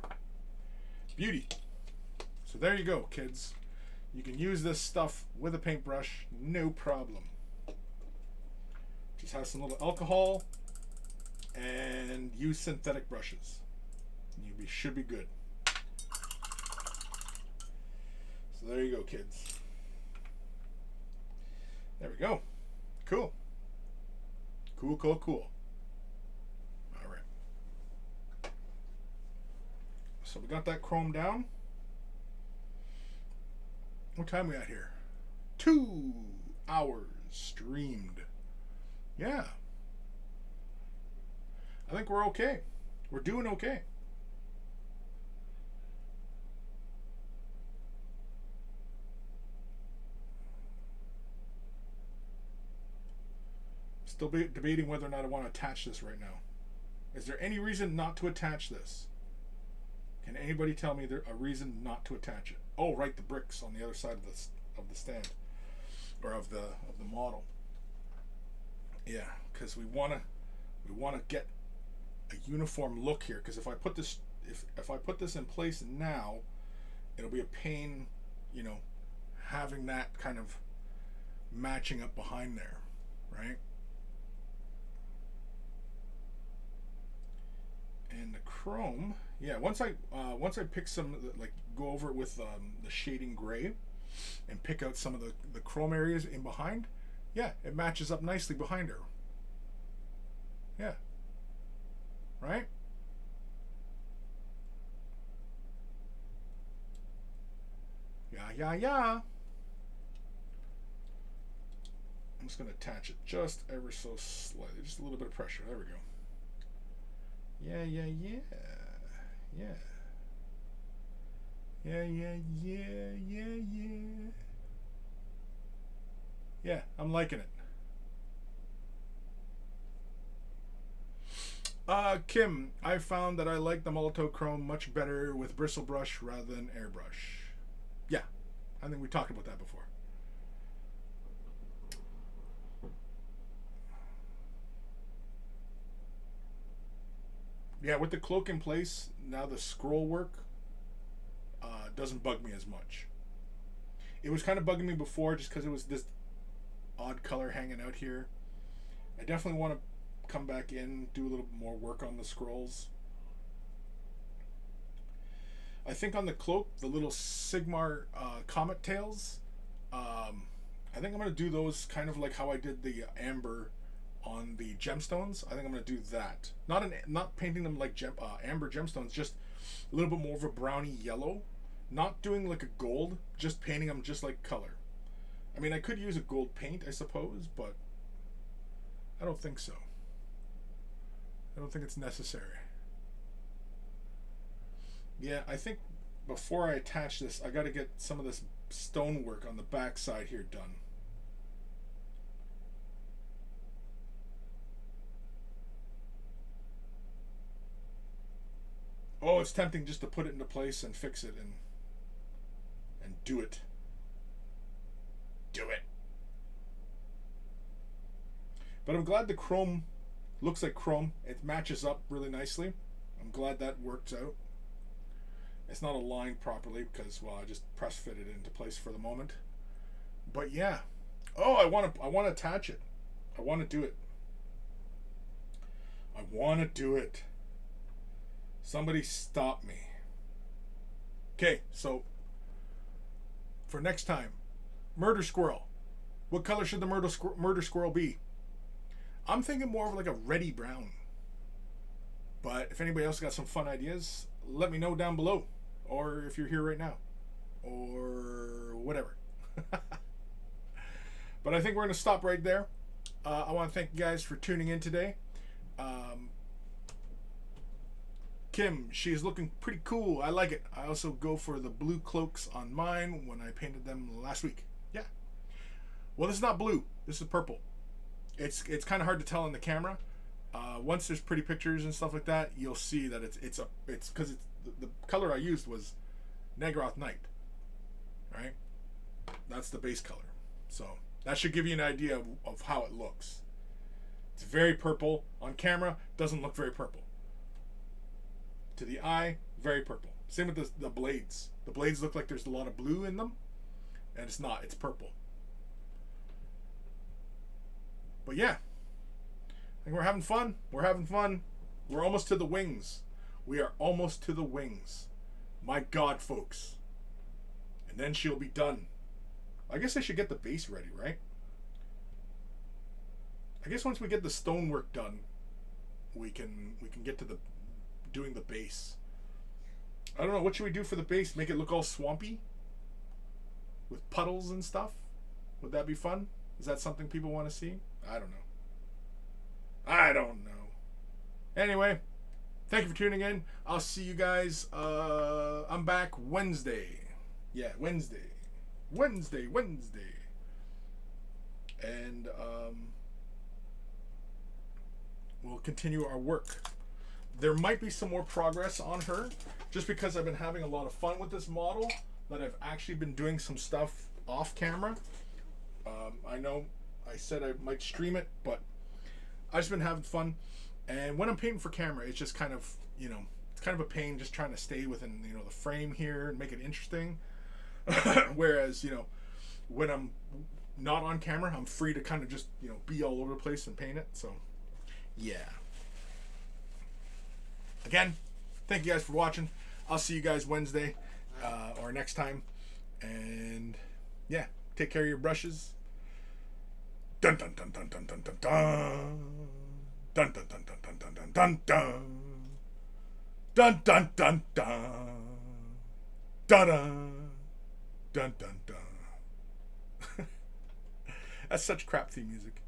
[SPEAKER 1] Beauty. So there you go, kids. You can use this stuff with a paintbrush, no problem. Just have some little alcohol and use synthetic brushes. You should be good. So there you go, kids. There we go. Cool. Cool, cool, cool. All right. So we got that chrome down. What time we at here? 2 hours streamed. Yeah. I think we're okay. We're doing okay. Still debating whether or not I want to attach this right now. Is there any reason not to attach this? Can anybody tell me a reason not to attach it? Oh, right, the bricks on the other side of the stand, or of the model. Yeah, because we wanna get a uniform look here. Because if I put this in place now, it'll be a pain, you know, having that kind of matching up behind there, right? And the chrome, yeah. Once I pick some, like, go over it with the shading gray, and pick out some of the chrome areas in behind, yeah, it matches up nicely behind her. Yeah. Right. Yeah. I'm just gonna attach it just ever so slightly, just a little bit of pressure. There we go. Yeah. Yeah, I'm liking it. Kim, I found that I like the Molotov Chrome much better with bristle brush rather than airbrush. Yeah, I think we talked about that before. Yeah, with the cloak in place, now the scroll work doesn't bug me as much. It was kind of bugging me before just because it was this odd color hanging out here. I definitely want to come back in, do a little more work on the scrolls. I think on the cloak, the little Sigmar comet tails, I think I'm going to do those kind of like how I did the amber on the gemstones. I think I'm going to do that. Not painting them like amber gemstones, just a little bit more of a browny yellow. Not doing like a gold, just painting them just like color. I mean, I could use a gold paint, I suppose, but I don't think so. I don't think it's necessary. Yeah, I think before I attach this, I got to get some of this stonework on the back side here done. Oh, it's tempting just to put it into place and fix it and do it. Do it. But I'm glad the chrome looks like chrome. It matches up really nicely. I'm glad that works out. It's not aligned properly because, well, I just press fit it into place for the moment. But yeah. Oh, I want to attach it. I want to do it. I want to do it. Somebody stop me. Okay, so for next time, murder squirrel. What color should the murder squirrel be? I'm thinking more of like a reddy brown. But if anybody else got some fun ideas, let me know down below. Or if you're here right now. Or whatever. But I think we're going to stop right there. I want to thank you guys for tuning in today. Kim, she is looking pretty cool. I like it. I also go for the blue cloaks on mine when I painted them last week. Yeah. Well, this is not blue. This is purple. It's kind of hard to tell in the camera. Once there's pretty pictures and stuff like that, you'll see that it's because the color I used was Negroth Night. Right? That's the base color. So that should give you an idea of how it looks. It's very purple. On camera, doesn't look very purple. To the eye, very purple. Same with the blades. The blades look like there's a lot of blue in them, and it's not. It's purple. But yeah, I think we're having fun. We're having fun. We're almost to the wings. We are almost to the wings. My God, folks. And then she'll be done. I guess I should get the base ready, right? I guess once we get the stonework done, we can get to the doing the base. I don't know, what should we do for the base? Make it look all swampy with puddles and stuff? Would that be fun? Is that something people want to see? I don't know. Anyway, thank you for tuning in. I'll see you guys. I'm back Wednesday. Yeah, Wednesday. And we'll continue our work. There might be some more progress on her, just because I've been having a lot of fun with this model, that I've actually been doing some stuff off camera. I know I said I might stream it, but I've just been having fun. And when I'm painting for camera, it's just kind of, it's kind of a pain just trying to stay within, the frame here and make it interesting. Whereas, when I'm not on camera, I'm free to kind of just, be all over the place and paint it. So, yeah. Again, thank you guys for watching. I'll see you guys Wednesday or next time. And yeah, take care of your brushes. Dun dun dun dun dun dun dun dun. Dun dun dun dun dun dun dun dun. Dun dun dun dun. Dun dun. Dun dun dun. That's such crap theme music.